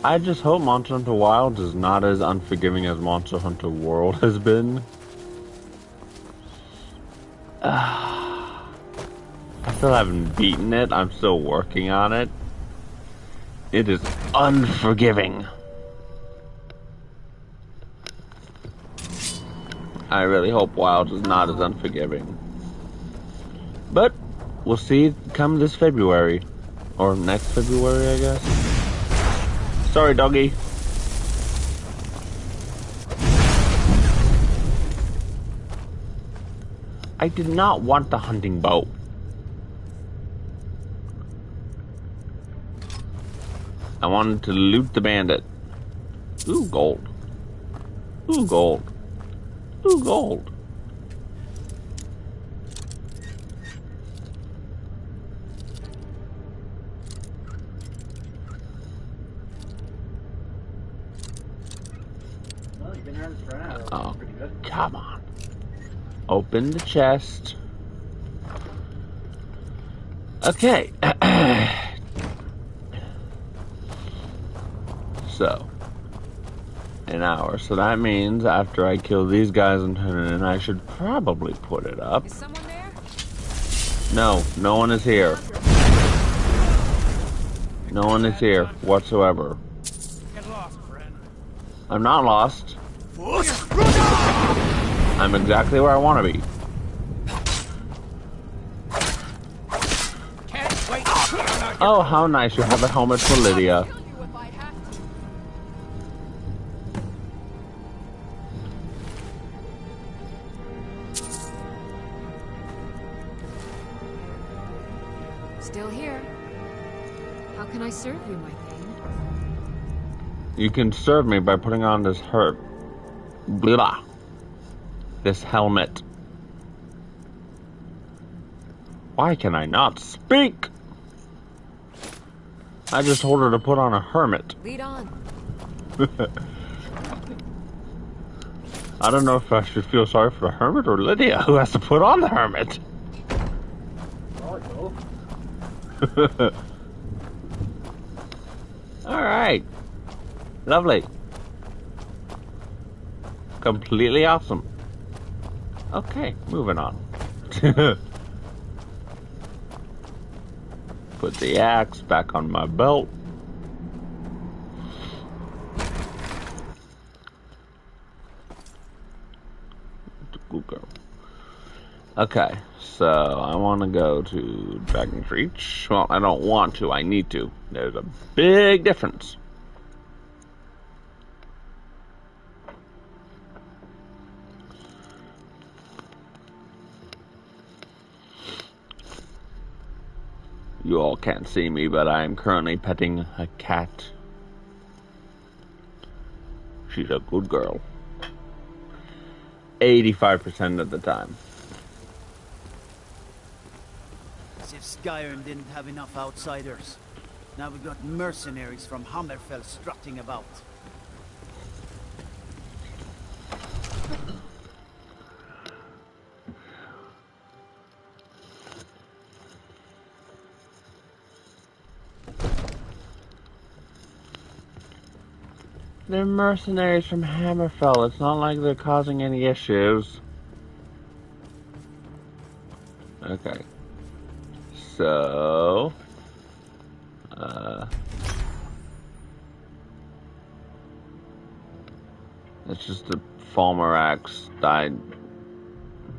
I just hope Monster Hunter Wilds is not as unforgiving as Monster Hunter World has been. I still haven't beaten it. I'm still working on it. It is unforgiving. I really hope Wilds is not as unforgiving. But we'll see come this February. Or next February, I guess. Sorry, doggy. I did not want the hunting bow. I wanted to loot the bandit. Ooh, gold. Ooh, gold. Ooh, gold. frames per hour. Oh, Pretty good. come on. Open the chest. Okay. So, an hour. So that means after I kill these guys and turn it in, I should probably put it up. Is someone there? No, no one is here. No one is here whatsoever. Get lost, friend. I'm not lost. I'm exactly where I want to be. Can't wait. Oh, how nice. You have a helmet for Lydia. Still here. How can I serve you, my thing? You can serve me by putting on this this helmet. Why can I not speak? I just told her to put on a hermit. Lead on. I don't know if I should feel sorry for the hermit or Lydia, who has to put on the hermit. Alright. Lovely. Completely awesome. Okay, moving on. Put the axe back on my belt. Good girl. Okay, so I want to go to Dragon's Reach. Well, I don't want to, I need to. There's a big difference. You all can't see me, but I am currently petting a cat. She's a good girl. 85% of the time. As if Skyrim didn't have enough outsiders. Now we've got mercenaries from Hammerfell strutting about. They're mercenaries from Hammerfell. It's not like they're causing any issues. Okay. So... it's just a Falmer axe.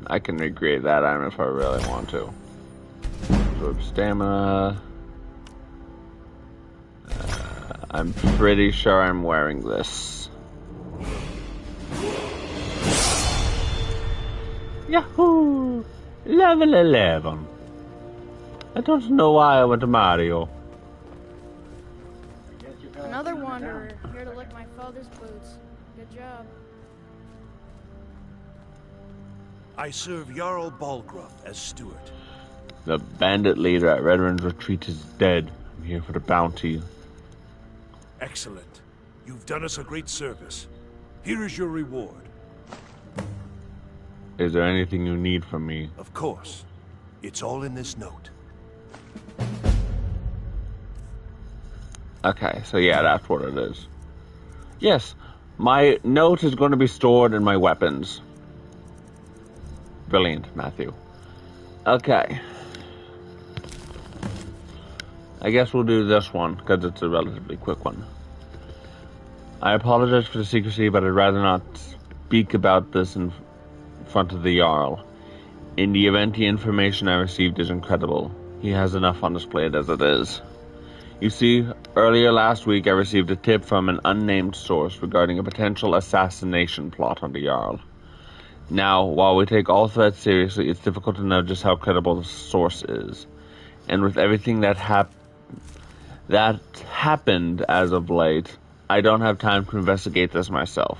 I can recreate that item if I really want to. Absorb stamina. I'm pretty sure I'm wearing this. Yahoo! Level 11. I don't know why I went to Mario. Another wanderer, here to lick my father's boots. Good job. I serve Jarl Balgruuf as steward. The bandit leader at Redrun's retreat is dead. I'm here for the bounty. Excellent. You've done us a great service. Here is your reward. Is there anything you need from me? Of course. It's all in this note. Okay, so yeah, that's what it is. Yes, my note is going to be stored in my weapons. Brilliant, Matthew. Okay. I guess we'll do this one, because it's a relatively quick one. I apologize for the secrecy, but I'd rather not speak about this in front of the Jarl. In the event the information I received is incredible, he has enough on his plate as it is. You see, earlier last week I received a tip from an unnamed source regarding a potential assassination plot on the Jarl. Now, while we take all threats seriously, it's difficult to know just how credible the source is. And with everything that happened as of late, I don't have time to investigate this myself.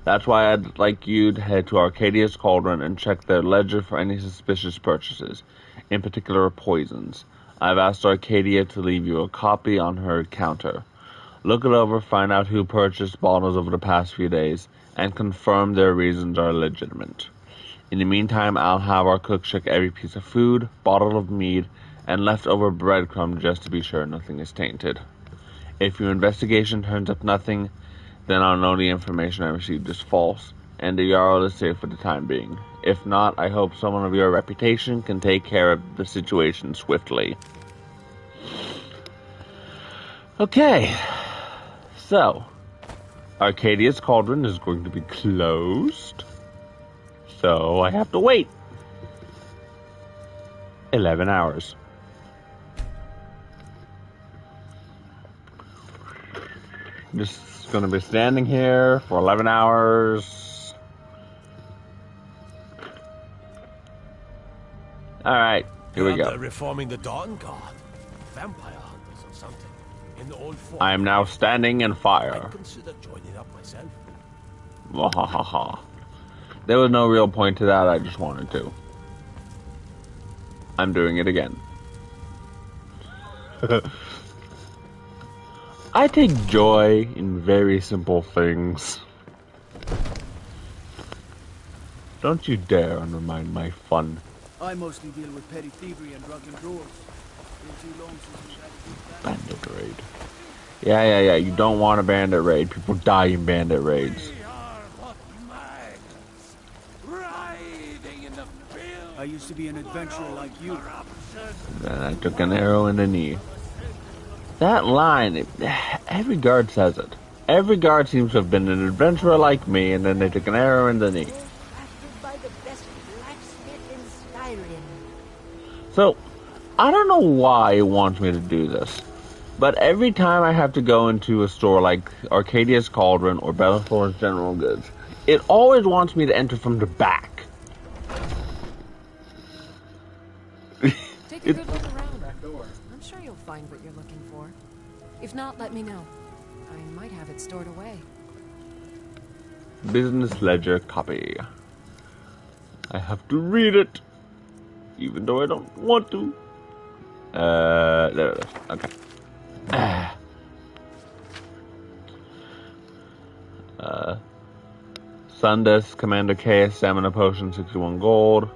That's why I'd like you to head to Arcadia's Cauldron and check their ledger for any suspicious purchases, in particular poisons. I've asked Arcadia to leave you a copy on her counter. Look it over, find out who purchased bottles over the past few days, and confirm their reasons are legitimate. In the meantime, I'll have our cook check every piece of food, bottle of mead, and leftover breadcrumb just to be sure nothing is tainted. If your investigation turns up nothing, then I'll know the information I received is false, and the Jarl is safe for the time being. If not, I hope someone of your reputation can take care of the situation swiftly. Okay, so Arcadia's Cauldron is going to be closed, so I have to wait 11 hours. Just gonna be standing here for 11 hours. Alright, here we go. They're reforming the Dawn Guard. Vampire hunters or something. In the old fort. I am now standing in fire. I'd consider joining up myself. Wahahaha. There was no real point to that, I just wanted to. I'm doing it again. I take joy in very simple things. Don't you dare undermine my fun. I mostly deal with petty thievery and drunken brawls. Been too long since we've had a good Bandit raid. Yeah, you don't want a bandit raid. People die in bandit raids. I used to be an adventurer like you. Then I took an arrow in the knee. That line, every guard says it. Every guard seems to have been an adventurer like me, and then they took an arrow in the knee. By the best blacksmith in Skyrim. So, I don't know why it wants me to do this, but every time I have to go into a store like Arcadia's Cauldron or Bellathor's General Goods, it always wants me to enter from the back. Take a good look around. Back door. I'm sure you'll find what you're looking for. If not, let me know. I might have it stored away. Business ledger copy. I have to read it, even though I don't want to. There it is. Okay. Sundas, Commander K, Stamina Potion, 61 gold.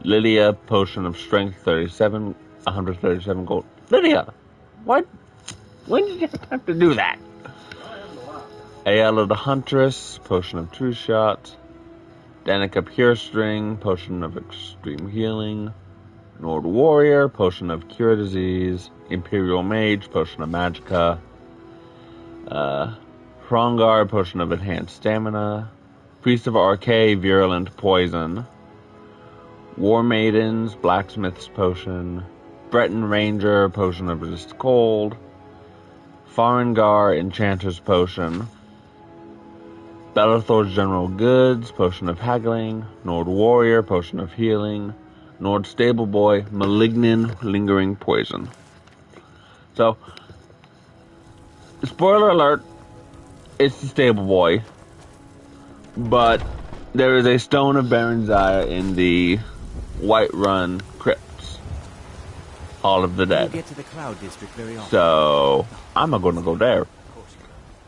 Lydia, Potion of Strength, 37, 137 gold. Lydia! What? When did you have time to do that? Ayala the Huntress, Potion of True Shot. Danica Pure String, Potion of Extreme Healing. Nord Warrior, Potion of Cure Disease. Imperial Mage, Potion of Magicka. Hrongar, Potion of Enhanced Stamina. Priest of Arcade, Virulent Poison. War Maidens, Blacksmith's Potion. Breton Ranger, Potion of Resist Cold. Farengar, Enchanter's Potion. Bellathor's General Goods, Potion of Haggling. Nord Warrior, Potion of Healing. Nord Stable Boy, Malignant Lingering Poison. So, spoiler alert, it's the Stable Boy, but there is a Stone of Baronzaya in the Whiterun Crypts, Hall of the Dead. You get to the Cloud District very often. So, I'm not going to go there.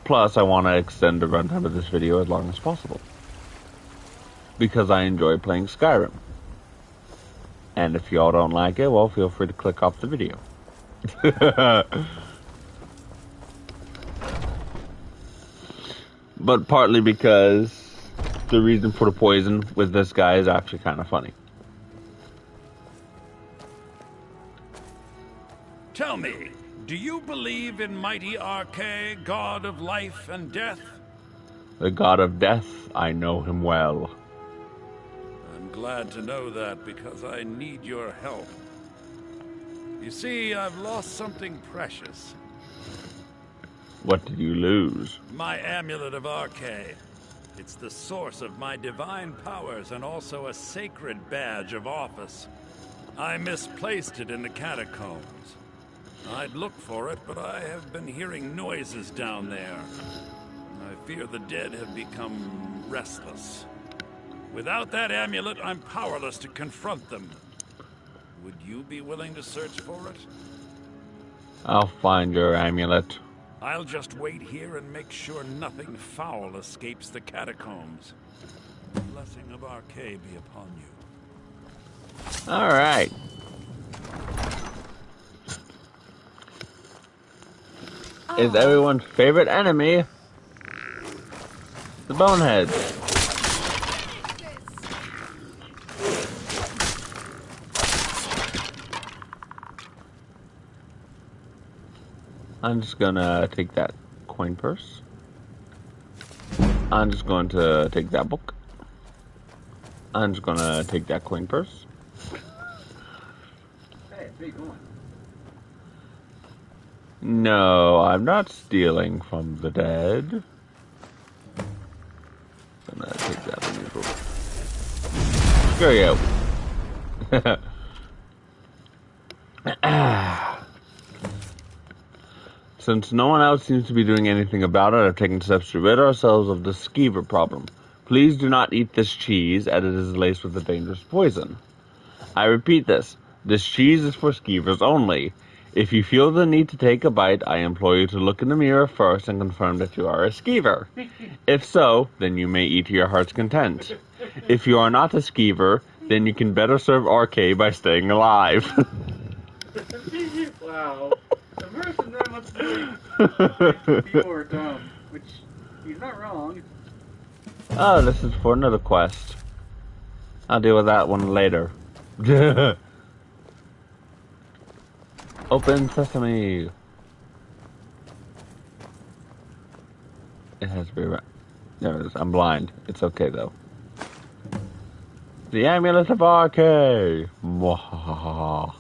Plus, I want to extend the runtime of this video as long as possible, because I enjoy playing Skyrim. And if y'all don't like it, well, feel free to click off the video. But partly because the reason for the poison with this guy is actually kind of funny. Tell me, do you believe in mighty Arcade, god of life and death? The god of death, I know him well. I'm glad to know that, because I need your help. You see, I've lost something precious. What did you lose? My amulet of Arcade. It's the source of my divine powers and also a sacred badge of office. I misplaced it in the catacombs. I'd look for it, but I have been hearing noises down there. I fear the dead have become restless. Without that amulet, I'm powerless to confront them. Would you be willing to search for it? I'll find your amulet. I'll just wait here and make sure nothing foul escapes the catacombs. The blessing of Arcade be upon you. All right. Is everyone's favorite enemy the boneheads? I'm just gonna take that coin purse. I'm just going to take that book. I'm just gonna take that coin purse. Hey, it's me going. No, I'm not stealing from the dead. I'm gonna take that unusual. Screw you. Since no one else seems to be doing anything about it, I've taken steps to rid ourselves of the skeever problem. Please do not eat this cheese, as it is laced with a dangerous poison. I repeat this. This cheese is for skeevers only. If you feel the need to take a bite, I implore you to look in the mirror first and confirm that you are a skeever. If so, then you may eat to your heart's content. If you are not a skeever, then you can better serve RK by staying alive. Wow. The person that must be people are dumb, which he's not wrong. Oh, this is for another quest. I'll deal with that one later. Open sesame. It has to be right. There it is. I'm blind. It's okay though. The amulet of RK. Mwahaha.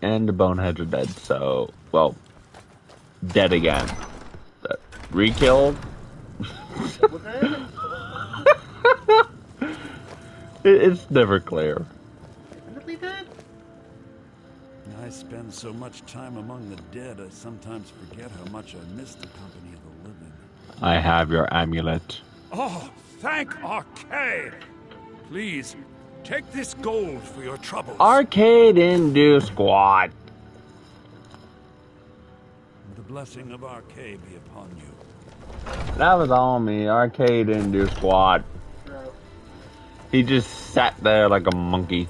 And the boneheads are dead, so, well, dead again. Re-killed? It's never clear. I spend so much time among the dead, I sometimes forget how much I miss the company of the living. I have your amulet. Oh, thank Arcade! Please, take this gold for your troubles. Arcade didn't do squat. The blessing of Arcade be upon you. That was all me. Arcade didn't do squat. He just sat there like a monkey.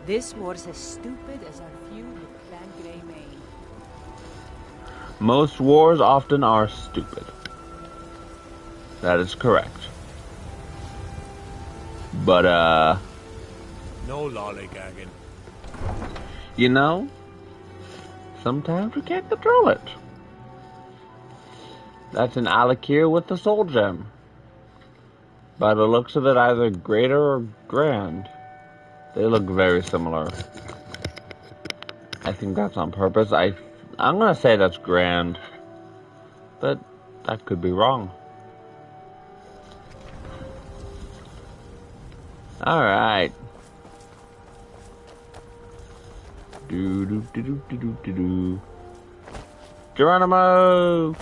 This war's as stupid as our feud with Clan Greymane. Most wars often are stupid. That is correct. But, no lollygagging. You know, sometimes we can't control it. That's an Alakir with the soul gem. By the looks of it, either greater or grand. They look very similar. I think that's on purpose. I'm gonna say that's grand, but that could be wrong. All right. Do do do do do do do do. Geronimo.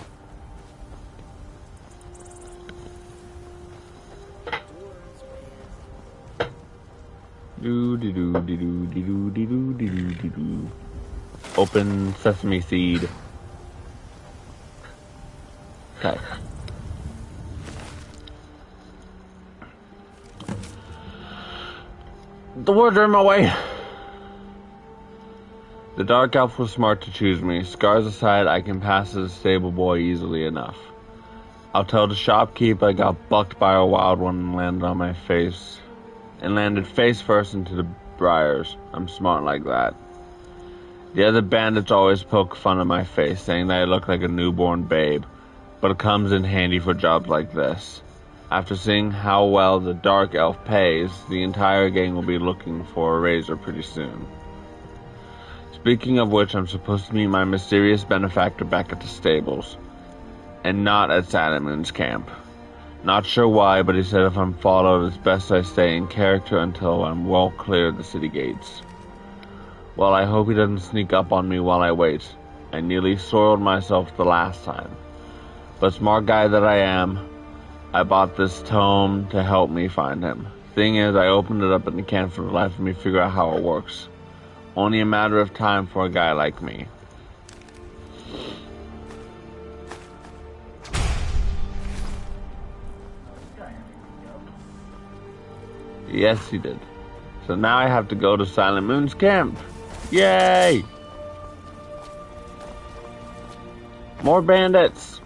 Do do do do do do do do do do do. Open sesame seed. Okay. The words are in my way. The dark elf was smart to choose me. Scars aside, I can pass as a stable boy easily enough. I'll tell the shopkeep I got bucked by a wild one and landed on my face. And landed face first into the briars. I'm smart like that. The other bandits always poke fun at my face, saying that I look like a newborn babe, but it comes in handy for jobs like this. After seeing how well the dark elf pays, the entire gang will be looking for a razor pretty soon. Speaking of which, I'm supposed to meet my mysterious benefactor back at the stables, and not at Santa Moon's camp. Not sure why, but he said if I'm followed, it's best I stay in character until I'm well clear of the city gates. Well, I hope he doesn't sneak up on me while I wait. I nearly soiled myself the last time. But smart guy that I am, I bought this tome to help me find him. Thing is, I opened it up and can't for the life of me figure out how it works. Only a matter of time for a guy like me. Yes, he did. So now I have to go to Silent Moon's camp. Yay! More bandits.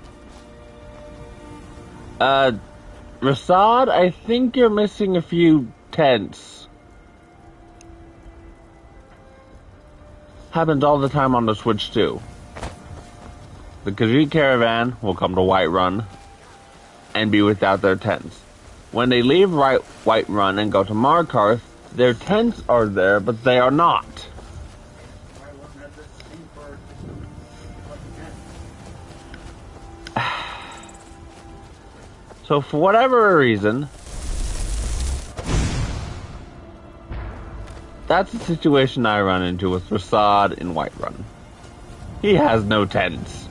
Rasad, I think you're missing a few tents. Happens all the time on the Switch too. The Khajiit caravan will come to Whiterun and be without their tents. When they leave Whiterun and go to Markarth, their tents are there, but they are not. So for whatever reason, that's the situation I run into with Rasad in Whiterun. He has no tents.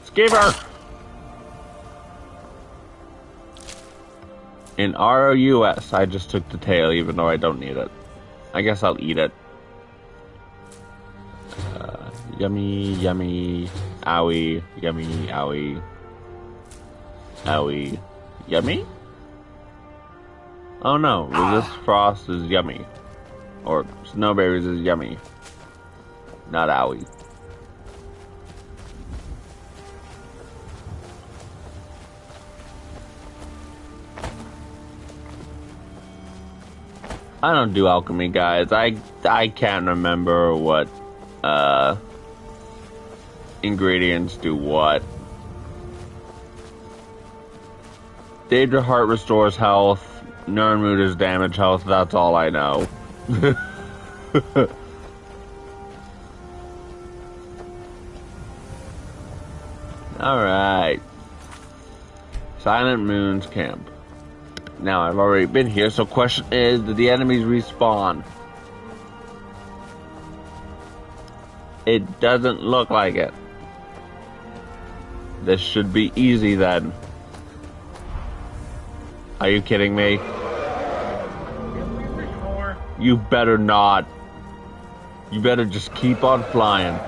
Skiver! In ROUS, I just took the tail even though I don't need it. I guess I'll eat it. Yummy, yummy, owie, yummy, owie, owie, yummy? Oh no, resist frost is yummy. Or snowberries is yummy. Not owie. I don't do alchemy, guys. I can't remember what ingredients do what. Daedra Heart restores health. Nirnroot is damage health. That's all I know. Alright. Silent Moon's camp. Now, I've already been here, so question is, did the enemies respawn? It doesn't look like it. This should be easy then. Are you kidding me? You better not. You better just keep on flying.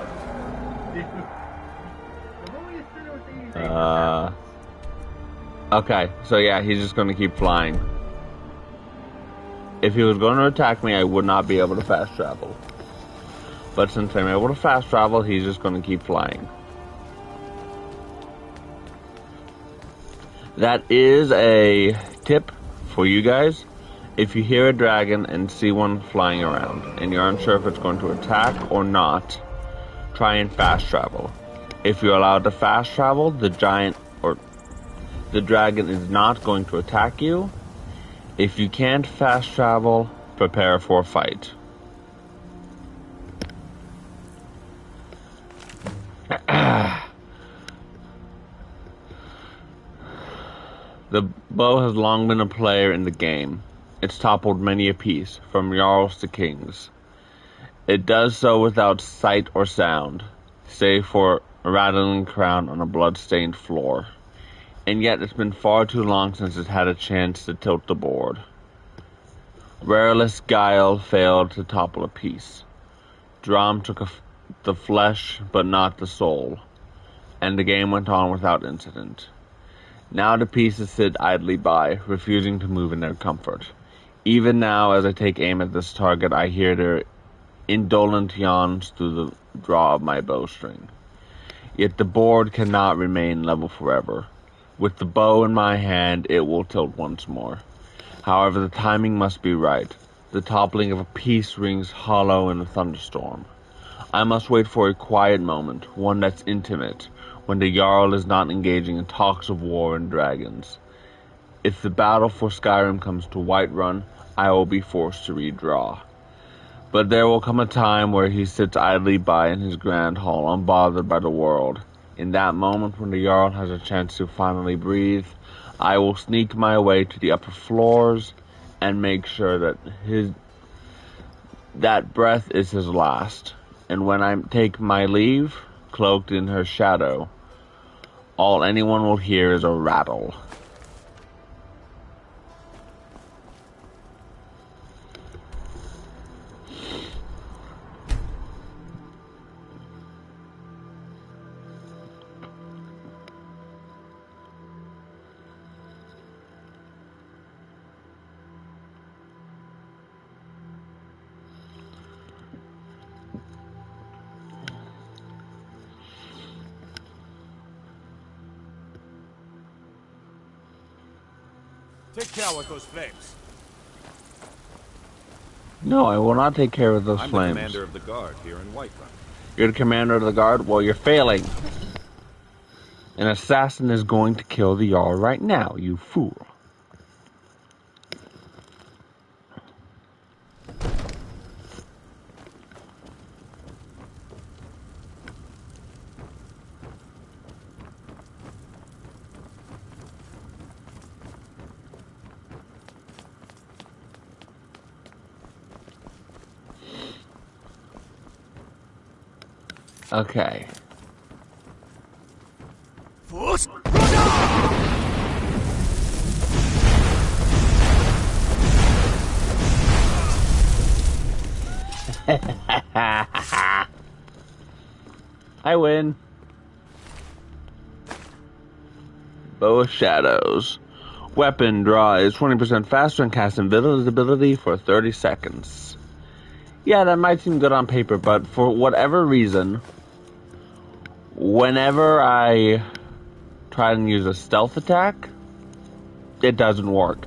Okay, so yeah, he's just gonna keep flying. If he was going to attack me, I would not be able to fast travel. But since I'm able to fast travel, he's just gonna keep flying. That is a tip for you guys. If you hear a dragon and see one flying around, and you're unsure if it's going to attack or not, try and fast travel. If you're allowed to fast travel, the dragon is not going to attack you. If you can't fast travel, prepare for a fight. The bow has long been a player in the game. It's toppled many a piece, from jarls to kings. It does so without sight or sound, save for a rattling crown on a blood-stained floor. And yet it's been far too long since it had a chance to tilt the board. Rareless guile failed to topple a piece. Drum took the flesh, but not the soul, and the game went on without incident. Now the pieces sit idly by, refusing to move in their comfort. Even now, as I take aim at this target, I hear their indolent yawns through the draw of my bowstring. Yet the board cannot remain level forever. With the bow in my hand, it will tilt once more. However, the timing must be right. The toppling of a piece rings hollow in a thunderstorm. I must wait for a quiet moment, one that's intimate, when the Jarl is not engaging in talks of war and dragons. If the battle for Skyrim comes to Whiterun, I will be forced to redraw. But there will come a time where he sits idly by in his grand hall, unbothered by the world. In that moment, when the Jarl has a chance to finally breathe, I will sneak my way to the upper floors and make sure that that breath is his last. And when I take my leave, cloaked in her shadow. All anyone will hear is a rattle. Take care with those flames. No, I will not take care of those I'm flames. the commander of the guard here in Whiterun. You're the commander of the guard? Well, you're failing. An assassin is going to kill the Jarl right now, you fool. Okay. I win. Bow of Shadows. Weapon draw is 20% faster and casts invisibility for 30 seconds. Yeah, that might seem good on paper, but for whatever reason, whenever I try and use a stealth attack, it doesn't work.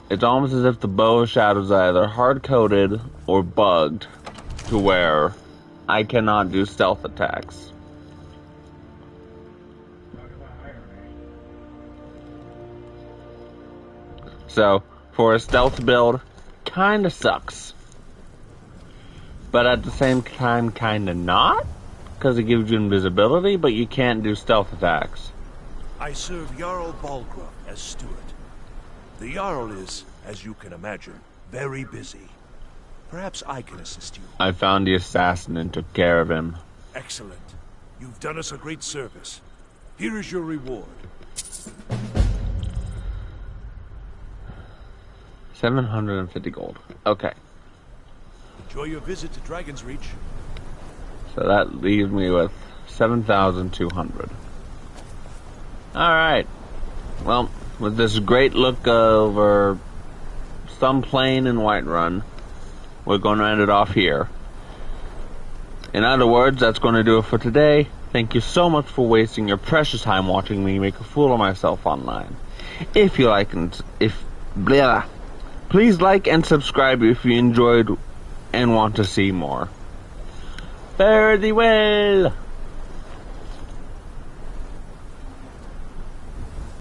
It's almost as if the Bow of Shadows is either hard-coded or bugged to where I cannot do stealth attacks. So, for a stealth build, kinda sucks. But at the same time, kinda not, because it gives you invisibility, but you can't do stealth attacks. I serve Jarl Balgruuf as steward. The Jarl is, as you can imagine, very busy. Perhaps I can assist you. I found the assassin and took care of him. Excellent. You've done us a great service. Here is your reward. 750 gold. Okay. Enjoy your visit to Dragon's Reach. So that leaves me with 7,200. Alright. Well, with this great look over some plain in Whiterun, we're going to end it off here. In other words, that's going to do it for today. Thank you so much for wasting your precious time watching me make a fool of myself online. If you like and please like and subscribe if you enjoyed and want to see more. Fare thee well!